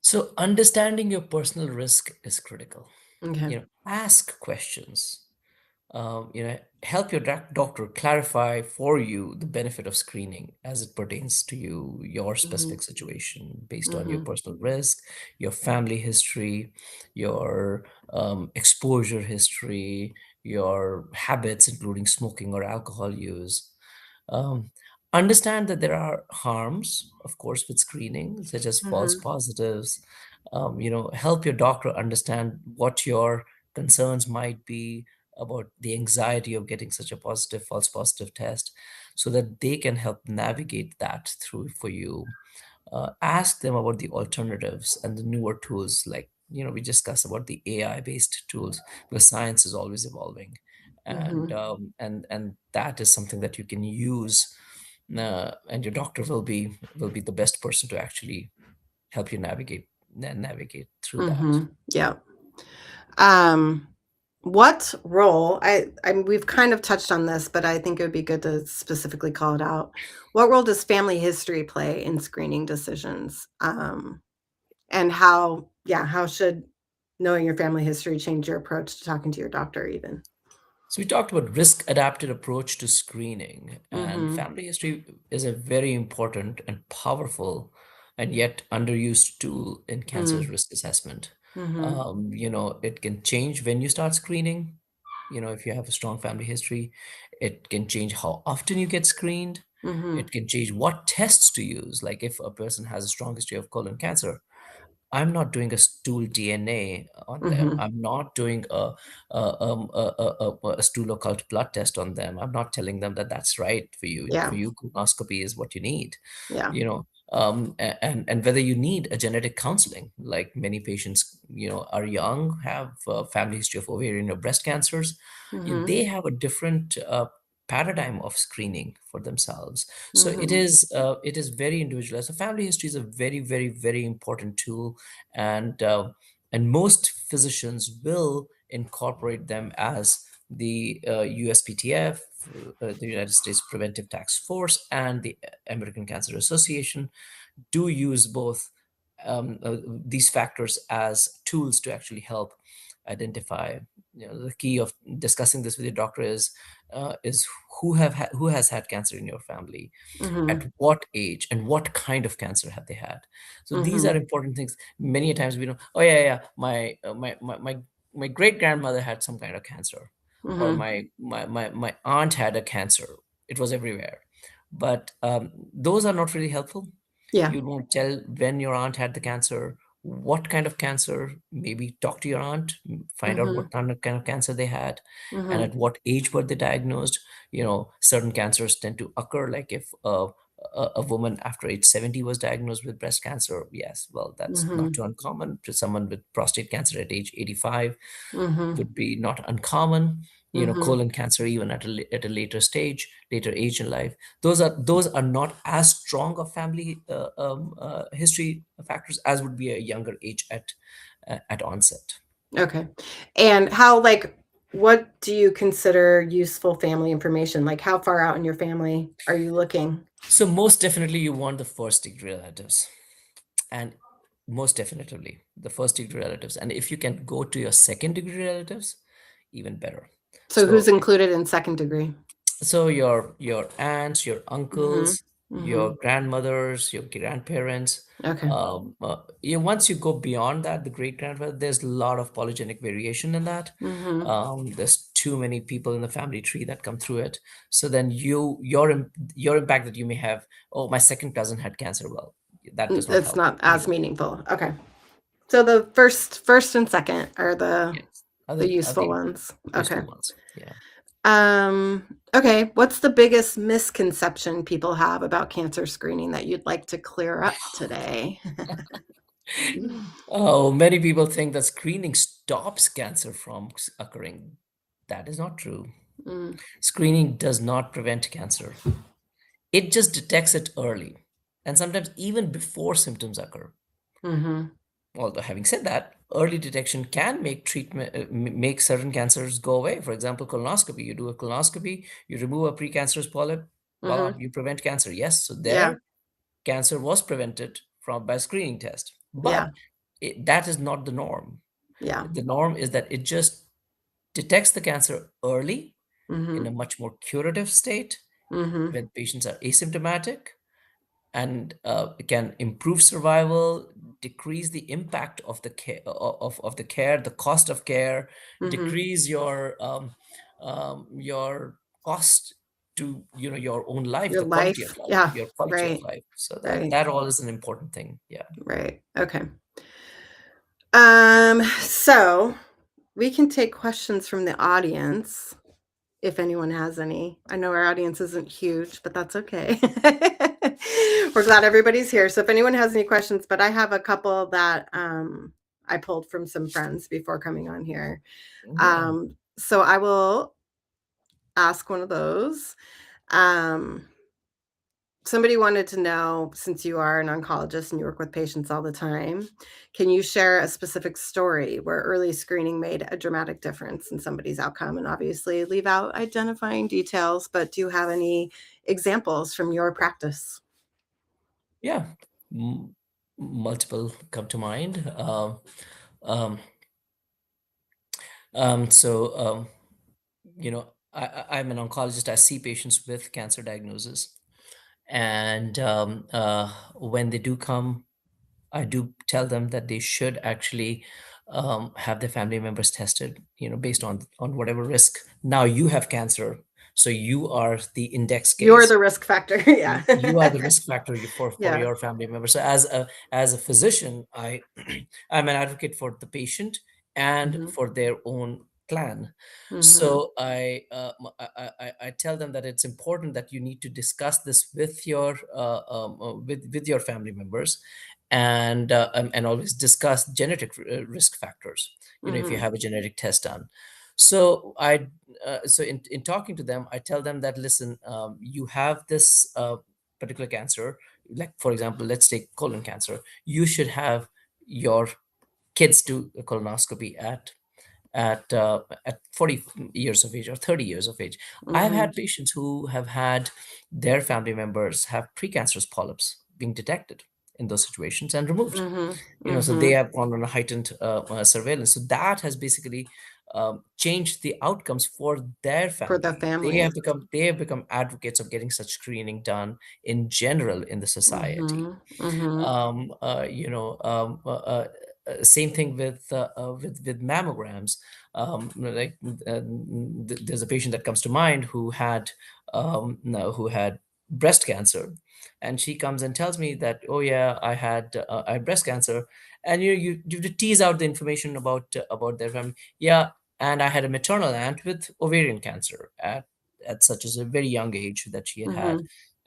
Speaker 1: So understanding your personal risk is critical.
Speaker 2: Okay.
Speaker 1: Ask questions. Help your doctor clarify for you the benefit of screening as it pertains to you, your
Speaker 2: Mhm.
Speaker 1: specific situation, based on your
Speaker 2: Mhm.
Speaker 1: personal risk, your family history, your exposure history, your habits, including smoking or alcohol use. Um, Understand that there are harms, of course, with screening, such as false
Speaker 2: Mhm.
Speaker 1: positives. Help your doctor understand what your concerns might be about the anxiety of getting such a false positive test, so that they can help navigate that through for you. Ask them about the alternatives and the newer tools, like we discussed about the AI based tools, because science is always evolving, and
Speaker 2: Mhm.
Speaker 1: that is something that you can use, and your doctor will be the best person to actually help you navigate through that.
Speaker 2: Mhm. Yeah. Um, what role we've kind of touched on this, but I think it would be good to specifically call it out. What role does family history play in screening decisions? And how should knowing your family history change your approach to talking to your doctor even?
Speaker 1: So we talked about risk adapted approach to screening, and
Speaker 2: Mhm.
Speaker 1: family history is a very important and powerful and yet underused tool in cancer
Speaker 2: Mm.
Speaker 1: risk assessment.
Speaker 2: Mhm.
Speaker 1: It can change when you start screening. If you have a strong family history, it can change how often you get screened.
Speaker 2: Mhm.
Speaker 1: It can change what tests to use. Like if a person has a strong history of colon cancer, I'm not doing a stool DNA on them.
Speaker 2: Mhm.
Speaker 1: I'm not doing a stool occult blood test on them. I'm not telling them that that's right for you. For
Speaker 2: Yeah.
Speaker 1: you, colonoscopy is what you need.
Speaker 2: Yeah.
Speaker 1: And whether you need a genetic counseling, like many patients, are young, have a family history of ovarian or breast cancers.
Speaker 2: Mhm.
Speaker 1: They have a different paradigm of screening for themselves. So
Speaker 2: Mm-hmm.
Speaker 1: it is very individualized. So family history is a very, very, very important tool, and most physicians will incorporate them as the USPTF, the United States Preventive Task Force, and the American Cancer Association do use both these factors as tools to actually help identify. The key of discussing this with your doctor is who has had cancer in your family,
Speaker 2: Mm-hmm.
Speaker 1: at what age, and what kind of cancer have they had. So these
Speaker 2: Mm-hmm.
Speaker 1: are important things. Many a times we know, oh yeah, yeah, my great grandmother had some kind of cancer, or
Speaker 2: Mm-hmm.
Speaker 1: my aunt had a cancer. It was everywhere, but those are not really helpful.
Speaker 2: Yeah.
Speaker 1: You won't tell when your aunt had the cancer, what kind of cancer. Maybe talk to your aunt, find out
Speaker 2: Mm-hmm.
Speaker 1: what kind of cancer they had, and
Speaker 2: Mm-hmm.
Speaker 1: at what age were they diagnosed. Certain cancers tend to occur, like if a woman after age 70 was diagnosed with breast cancer, yes, well, that's not
Speaker 2: Mm-hmm.
Speaker 1: too uncommon. To someone with prostate cancer at age 85
Speaker 2: Mm-hmm.
Speaker 1: would be not uncommon.
Speaker 2: Mm-hmm.
Speaker 1: Colon cancer even at a later stage, later age in life. Those are not as strong of family history factors as would be a younger age at onset.
Speaker 2: Okay. And how, like, what do you consider useful family information? Like, how far out in your family are you looking?
Speaker 1: So most definitely you want the first degree relatives, and most definitely the first degree relatives, and if you can go to your second degree relatives, even better.
Speaker 2: So, who's
Speaker 1: So
Speaker 2: included in second degree?
Speaker 1: your aunts, your
Speaker 2: Mm-hmm.
Speaker 1: uncles,
Speaker 2: Mm-hmm.
Speaker 1: your grandmothers, your grandparents.
Speaker 2: Okay.
Speaker 1: Once you go beyond that, the great grandfather, there's a lot of polygenic variation in that.
Speaker 2: Mm-hmm.
Speaker 1: There's too many people in the family tree that come through it. So then your impact that you may have, oh, my second cousin had cancer. Well, that does not
Speaker 2: It's
Speaker 1: help
Speaker 2: not as
Speaker 1: anyone.
Speaker 2: meaningful. Okay. So the first and second are
Speaker 1: Yes,
Speaker 2: the
Speaker 1: are
Speaker 2: useful
Speaker 1: the
Speaker 2: ones. Okay.
Speaker 1: useful ones. Yeah.
Speaker 2: Okay. What's the biggest misconception people have about cancer screening that you'd like to clear up today?
Speaker 1: Oh, many people think that screening stops cancer from occurring. That is not true.
Speaker 2: Mm,
Speaker 1: Screening does not prevent cancer. It just detects it early, and sometimes even before symptoms occur.
Speaker 2: mm-hmm.
Speaker 1: Although having said that, early detection can make make certain cancers go away. For example, colonoscopy. You do a colonoscopy, you remove a precancerous polyp, voila,
Speaker 2: Mm-hmm.
Speaker 1: you prevent cancer. Yes, so
Speaker 2: Yeah.
Speaker 1: there cancer was prevented from by screening test.
Speaker 2: Yeah.
Speaker 1: But that is not the norm.
Speaker 2: Yeah.
Speaker 1: The norm is that it just detects the cancer early in a
Speaker 2: Mm-hmm.
Speaker 1: much more curative state
Speaker 2: Mm-hmm.
Speaker 1: when patients are asymptomatic, and it can improve survival, decrease the impact of the care of the care, the cost of care,
Speaker 2: Mm-hmm.
Speaker 1: decrease your cost to your own life,
Speaker 2: Your
Speaker 1: the quality of
Speaker 2: life.
Speaker 1: life,
Speaker 2: Yeah.
Speaker 1: your quality of
Speaker 2: Right.
Speaker 1: life. So that
Speaker 2: Right.
Speaker 1: that all is an important thing. Yeah.
Speaker 2: Right. Okay. So we can take questions from the audience if anyone has any. I know our audience isn't huge, but that's okay. We're glad everybody's here. So if anyone has any questions, but I have a couple that I pulled from some friends before coming on here.
Speaker 1: Yeah.
Speaker 2: So I will ask one of those. Um, Somebody wanted to know, since you are an oncologist and you work with patients all the time, can you share a specific story where early screening made a dramatic difference in somebody's outcome? And obviously, leave out identifying details, but do you have any examples from your practice?
Speaker 1: Yeah. M- Multiple come to mind. Um, so I'm an oncologist. I see patients with cancer diagnosis, and when they do come, I do tell them that they should actually have their family members tested, based on whatever risk. Now you have cancer, so you are the index
Speaker 2: You're
Speaker 1: case.
Speaker 2: the risk factor. Yeah.
Speaker 1: You are the risk factor for
Speaker 2: Yeah.
Speaker 1: your family member. So as a physician, I'm an advocate for the patient and
Speaker 2: Hmm.
Speaker 1: for their own plan.
Speaker 2: Hmm.
Speaker 1: So I tell them that it's important that you need to discuss this with your family members, and always discuss genetic risk factors. If you
Speaker 2: Hmm.
Speaker 1: have a genetic test done. So in talking to them, I tell them that, listen, you have this particular cancer, like for example, let's take colon cancer. You should have your kids do a colonoscopy at 40 years of age or 30 years of age. I've
Speaker 2: Mm-hmm.
Speaker 1: had patients who have had their family members have precancerous polyps being detected in those situations and removed.
Speaker 2: Mm-hmm.
Speaker 1: So they
Speaker 2: Mm-hmm.
Speaker 1: have gone on a heightened surveillance. So that has basically changed the outcomes for their
Speaker 2: For the
Speaker 1: family. They
Speaker 2: families.
Speaker 1: have become advocates of getting such screening done in general in the society.
Speaker 2: Mm-hmm. Mm-hmm.
Speaker 1: Same thing with mammograms. Like there's a patient that comes to mind who had no, who had breast cancer, and she comes and tells me that, oh yeah, I had breast cancer, and you tease out the information about their family. Yeah, and I had a maternal aunt with ovarian cancer at such as a very young age that she had,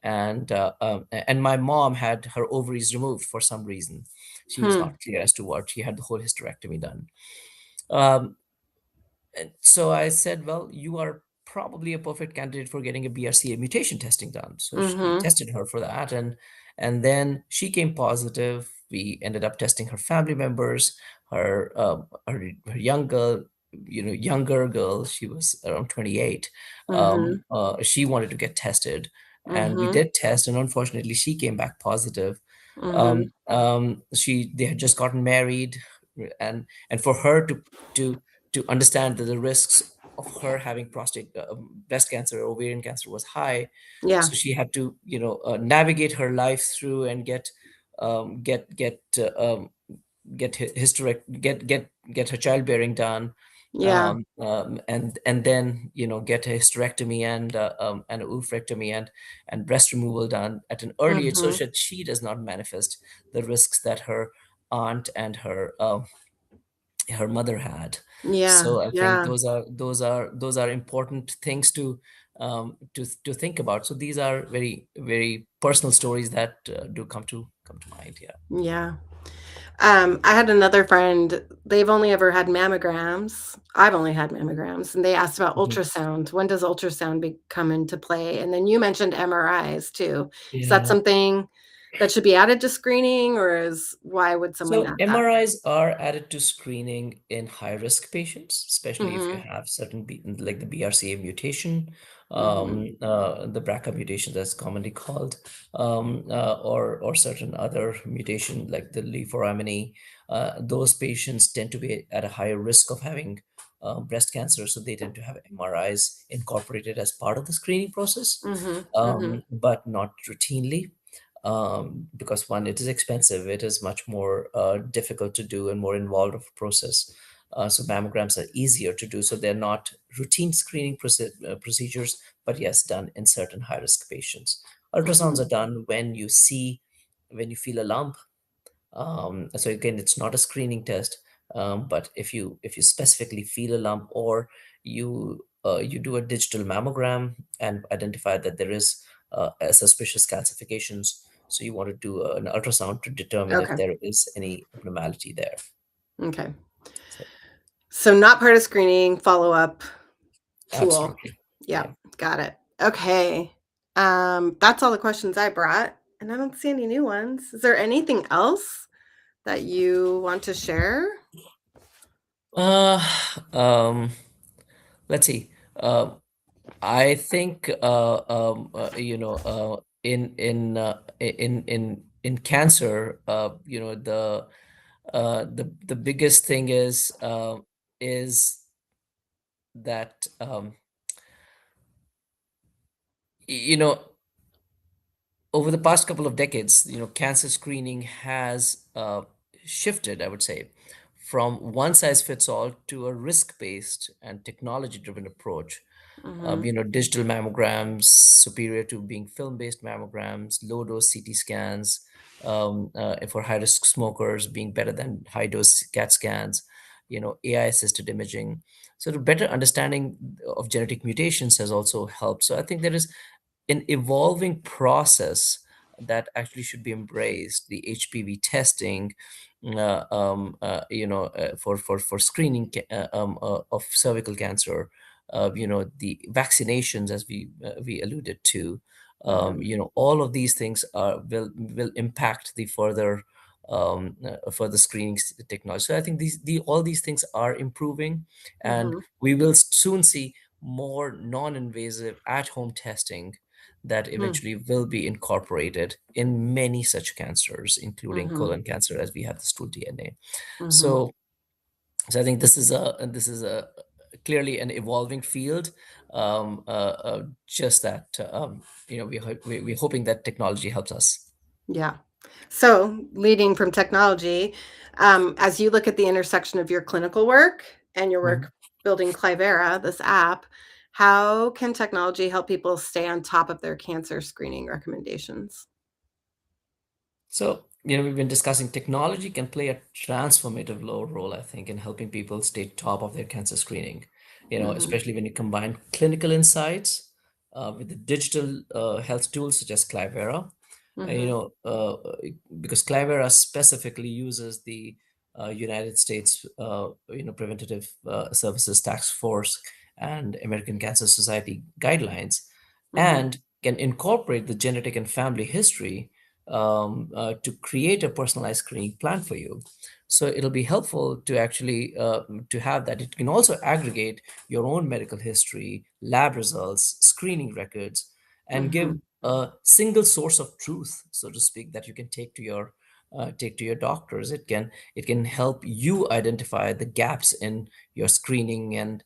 Speaker 2: Mm-hmm.
Speaker 1: and my mom had her ovaries removed for some reason. She was
Speaker 2: Hmm.
Speaker 1: not clear as to what. She had the whole hysterectomy done. Um, and so I said, well, you are probably a perfect candidate for getting a BRCA mutation testing done. So we
Speaker 2: Mm-hmm.
Speaker 1: tested her for that, and then she came positive. We ended up testing her family members, her young girl, younger girl. She was around 28.
Speaker 2: Mm-hmm.
Speaker 1: She wanted to get tested, and we
Speaker 2: Mm-hmm.
Speaker 1: did test, and unfortunately, she came back positive.
Speaker 2: Mm-hmm.
Speaker 1: They had just gotten married, and for her to understand that the risks of her having prostate breast cancer or ovarian cancer was high,
Speaker 2: Yeah.
Speaker 1: so she had to navigate her life through and get get her childbearing done,
Speaker 2: Yeah.
Speaker 1: and then get a hysterectomy and a oophorectomy and breast removal done at an early age, so
Speaker 2: Mm-hmm.
Speaker 1: that she does not manifest the risks that her aunt and her mother had.
Speaker 2: Yeah.
Speaker 1: So I think
Speaker 2: Yeah.
Speaker 1: those are important things to think about. So these are very very personal stories that do come to mind. Yeah.
Speaker 2: Yeah. I had another friend, they've only ever had mammograms. I've only had mammograms, and they asked about
Speaker 1: Mhm.
Speaker 2: ultrasound. When does ultrasound come into play? And then you mentioned MRIs too. Is that
Speaker 1: Yeah.
Speaker 2: something that should be added to screening, or is why would someone
Speaker 1: So
Speaker 2: add that?
Speaker 1: MRIs are added to screening in high risk patients, especially if you
Speaker 2: Mhm.
Speaker 1: have like the BRCA mutation,
Speaker 2: Mhm.
Speaker 1: the BRCA mutation that's commonly called, or certain other mutation like the L4MNE. Those patients tend to be at a higher risk of having breast cancer, so they tend to have MRIs incorporated as part of the screening process,
Speaker 2: Mhm. Mhm.
Speaker 1: but not routinely, because one, it is expensive, it is much more difficult to do and more involved of a process. So mammograms are easier to do, so they're not routine screening procedures, but yes, done in certain high risk patients. Ultrasounds
Speaker 2: Mhm.
Speaker 1: are done when you feel a lump. So again, it's not a screening test, but if you specifically feel a lump, or you do a digital mammogram and identify that there is a suspicious calcifications, so you want to do an ultrasound to determine if
Speaker 2: Okay.
Speaker 1: there is any abnormality there.
Speaker 2: Okay.
Speaker 1: So
Speaker 2: So not part of screening, follow-up tool.
Speaker 1: absolutely,
Speaker 2: Yep,
Speaker 1: yeah.
Speaker 2: got it. Okay. That's all the questions I brought, and I don't see any new ones. Is there anything else that you want to share?
Speaker 1: Uh, um, let's see. I think in cancer, the biggest thing is that you know over the past couple of decades, cancer screening has shifted, I would say, from one size fits all to a risk-based and technology-driven approach.
Speaker 2: Mhm.
Speaker 1: Digital mammograms superior to being film-based mammograms, low-dose CT scans for high-risk smokers being better than high-dose CAT scans, AI-assisted imaging. So the better understanding of genetic mutations has also helped. So I think there is an evolving process that actually should be embraced. The HPV testing, for screening of cervical cancer, the vaccinations, as we alluded to,
Speaker 2: Mm-hmm.
Speaker 1: all of these things will impact the further screening technology. So I think all these things are improving, and
Speaker 2: Mm-hmm.
Speaker 1: we will soon see more non-invasive at-home testing that eventually will be incorporated in many such cancers, including
Speaker 2: Mm-hmm.
Speaker 1: colon cancer, as we have the stool DNA.
Speaker 2: Mm-hmm.
Speaker 1: So, so I think this is a clearly an evolving field. Just that we're hoping that technology helps us.
Speaker 2: Yeah. So, leading from technology, as you look at the intersection of your clinical work and your
Speaker 1: Mhm.
Speaker 2: work building Clyvera, this app, how can technology help people stay on top of their cancer screening recommendations?
Speaker 1: So, we've been discussing technology can play a transformative role, I think, in helping people stay top of their cancer screening,
Speaker 2: Mhm.
Speaker 1: especially when you combine clinical insights with the digital health tools such as Clyvera. uh, you
Speaker 2: Mhm.
Speaker 1: know, uh, because Clyvera specifically uses the United States, Preventative Services Task Force and American Cancer Society guidelines,
Speaker 2: Mhm.
Speaker 1: and can incorporate the genetic and family history to create a personalized screening plan for you. So it'll be helpful to actually to have that. It can also aggregate your own medical history, lab results, screening records, and give
Speaker 2: Mhm.
Speaker 1: a single source of truth, so to speak, that you can take to your doctors. It can help you identify the gaps in your screening, and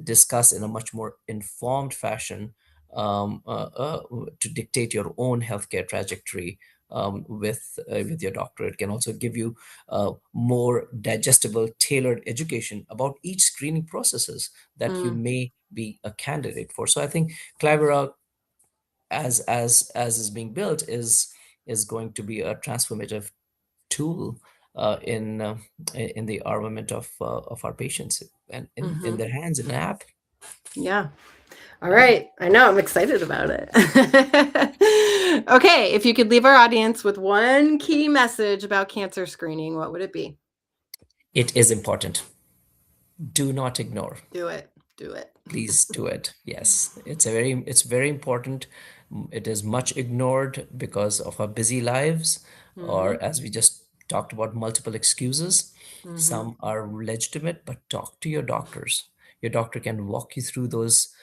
Speaker 1: discuss in a much more informed fashion, to dictate your own healthcare trajectory with your doctor. It can also give you more digestible, tailored education about each screening processes that you
Speaker 2: Mm.
Speaker 1: may be a candidate for. So I think Clyvera, as is being built, is going to be a transformative tool in the armament of our patients, and in
Speaker 2: Mhm.
Speaker 1: their hands, in an app.
Speaker 2: Yeah. All
Speaker 1: Yeah.
Speaker 2: right. I know. I'm excited about it. Okay. If you could leave our audience with one key message about cancer screening, what would it be?
Speaker 1: It is important. Do not ignore.
Speaker 2: Do it. Do it.
Speaker 1: Please do it. Yes, it's very important. It is much ignored because of our busy lives,
Speaker 2: Mhm.
Speaker 1: or as we just talked about, multiple excuses.
Speaker 2: Mhm.
Speaker 1: Some are legitimate, but talk to your doctors. Your doctor can walk you through those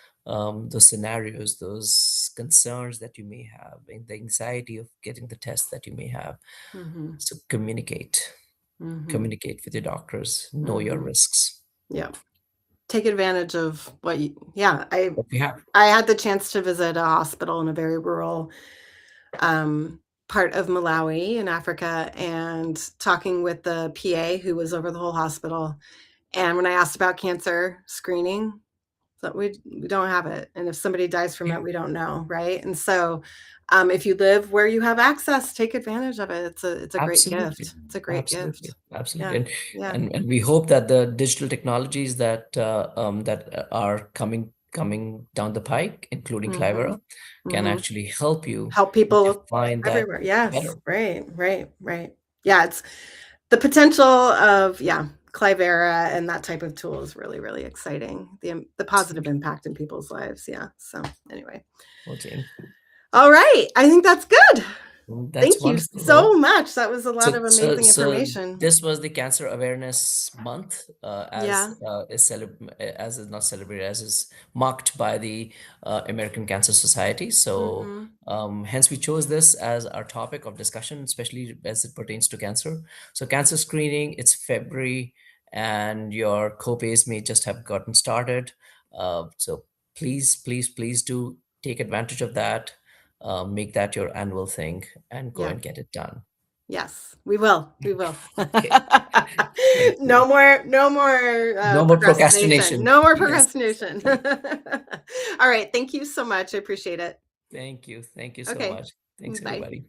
Speaker 1: scenarios, those concerns that you may have, and the anxiety of getting the test that you may have.
Speaker 2: Mhm.
Speaker 1: So communicate,
Speaker 2: Mhm.
Speaker 1: communicate with your doctors. Know your
Speaker 2: Mhm.
Speaker 1: risks.
Speaker 2: Yeah. Take advantage of what you yeah,
Speaker 1: What we have.
Speaker 2: I had the chance to visit a hospital in a very rural part of Malawi in Africa and talking with the PA who was over the whole hospital. And when I asked about cancer screening, so we don't have it. And if somebody dies from
Speaker 1: Yeah.
Speaker 2: it, we don't know, right? And so if you live where you have access, take advantage of it. It's a great
Speaker 1: Absolutely,
Speaker 2: gift. It's a great
Speaker 1: absolutely,
Speaker 2: gift.
Speaker 1: absolutely,
Speaker 2: Yeah.
Speaker 1: and
Speaker 2: Yeah.
Speaker 1: and and we hope that the digital technologies that are coming down the pike, including
Speaker 2: Mhm.
Speaker 1: Clyvera, can
Speaker 2: Mhm.
Speaker 1: actually help you
Speaker 2: Help people
Speaker 1: define that
Speaker 2: everywhere. Yes.
Speaker 1: better.
Speaker 2: Right. Right. Right. Yeah. It's the potential of, yeah, Clyvera and that type of tool is really, really exciting. The positive
Speaker 1: Absolutely.
Speaker 2: impact in people's lives. Yeah. So anyway.
Speaker 1: Okay,
Speaker 2: All right. I think that's good.
Speaker 1: well, that's
Speaker 2: Thank you
Speaker 1: wonderful.
Speaker 2: so
Speaker 1: Well,
Speaker 2: much. That was a lot
Speaker 1: So,
Speaker 2: of
Speaker 1: so,
Speaker 2: amazing
Speaker 1: so
Speaker 2: information.
Speaker 1: this was the Cancer Awareness Month,
Speaker 2: Yeah.
Speaker 1: as is not celebrated, as is marked by the American Cancer Society. So,
Speaker 2: Mhm.
Speaker 1: hence we chose this as our topic of discussion, especially as it pertains to cancer. So, cancer screening, it's February, and your copays may just have gotten started. So, please, please, please do take advantage of that. Make that your annual thing, and go
Speaker 2: Yeah.
Speaker 1: and get it done.
Speaker 2: Yes, we will. We will.
Speaker 1: Okay. Thank you.
Speaker 2: No more
Speaker 1: No more
Speaker 2: procrastination.
Speaker 1: procrastination.
Speaker 2: No more
Speaker 1: Yes,
Speaker 2: procrastination.
Speaker 1: please.
Speaker 2: All right. Thank you so much. I appreciate it.
Speaker 1: Thank you. Thank you so
Speaker 2: Okay.
Speaker 1: much. Thanks,
Speaker 2: Bye.
Speaker 1: everybody.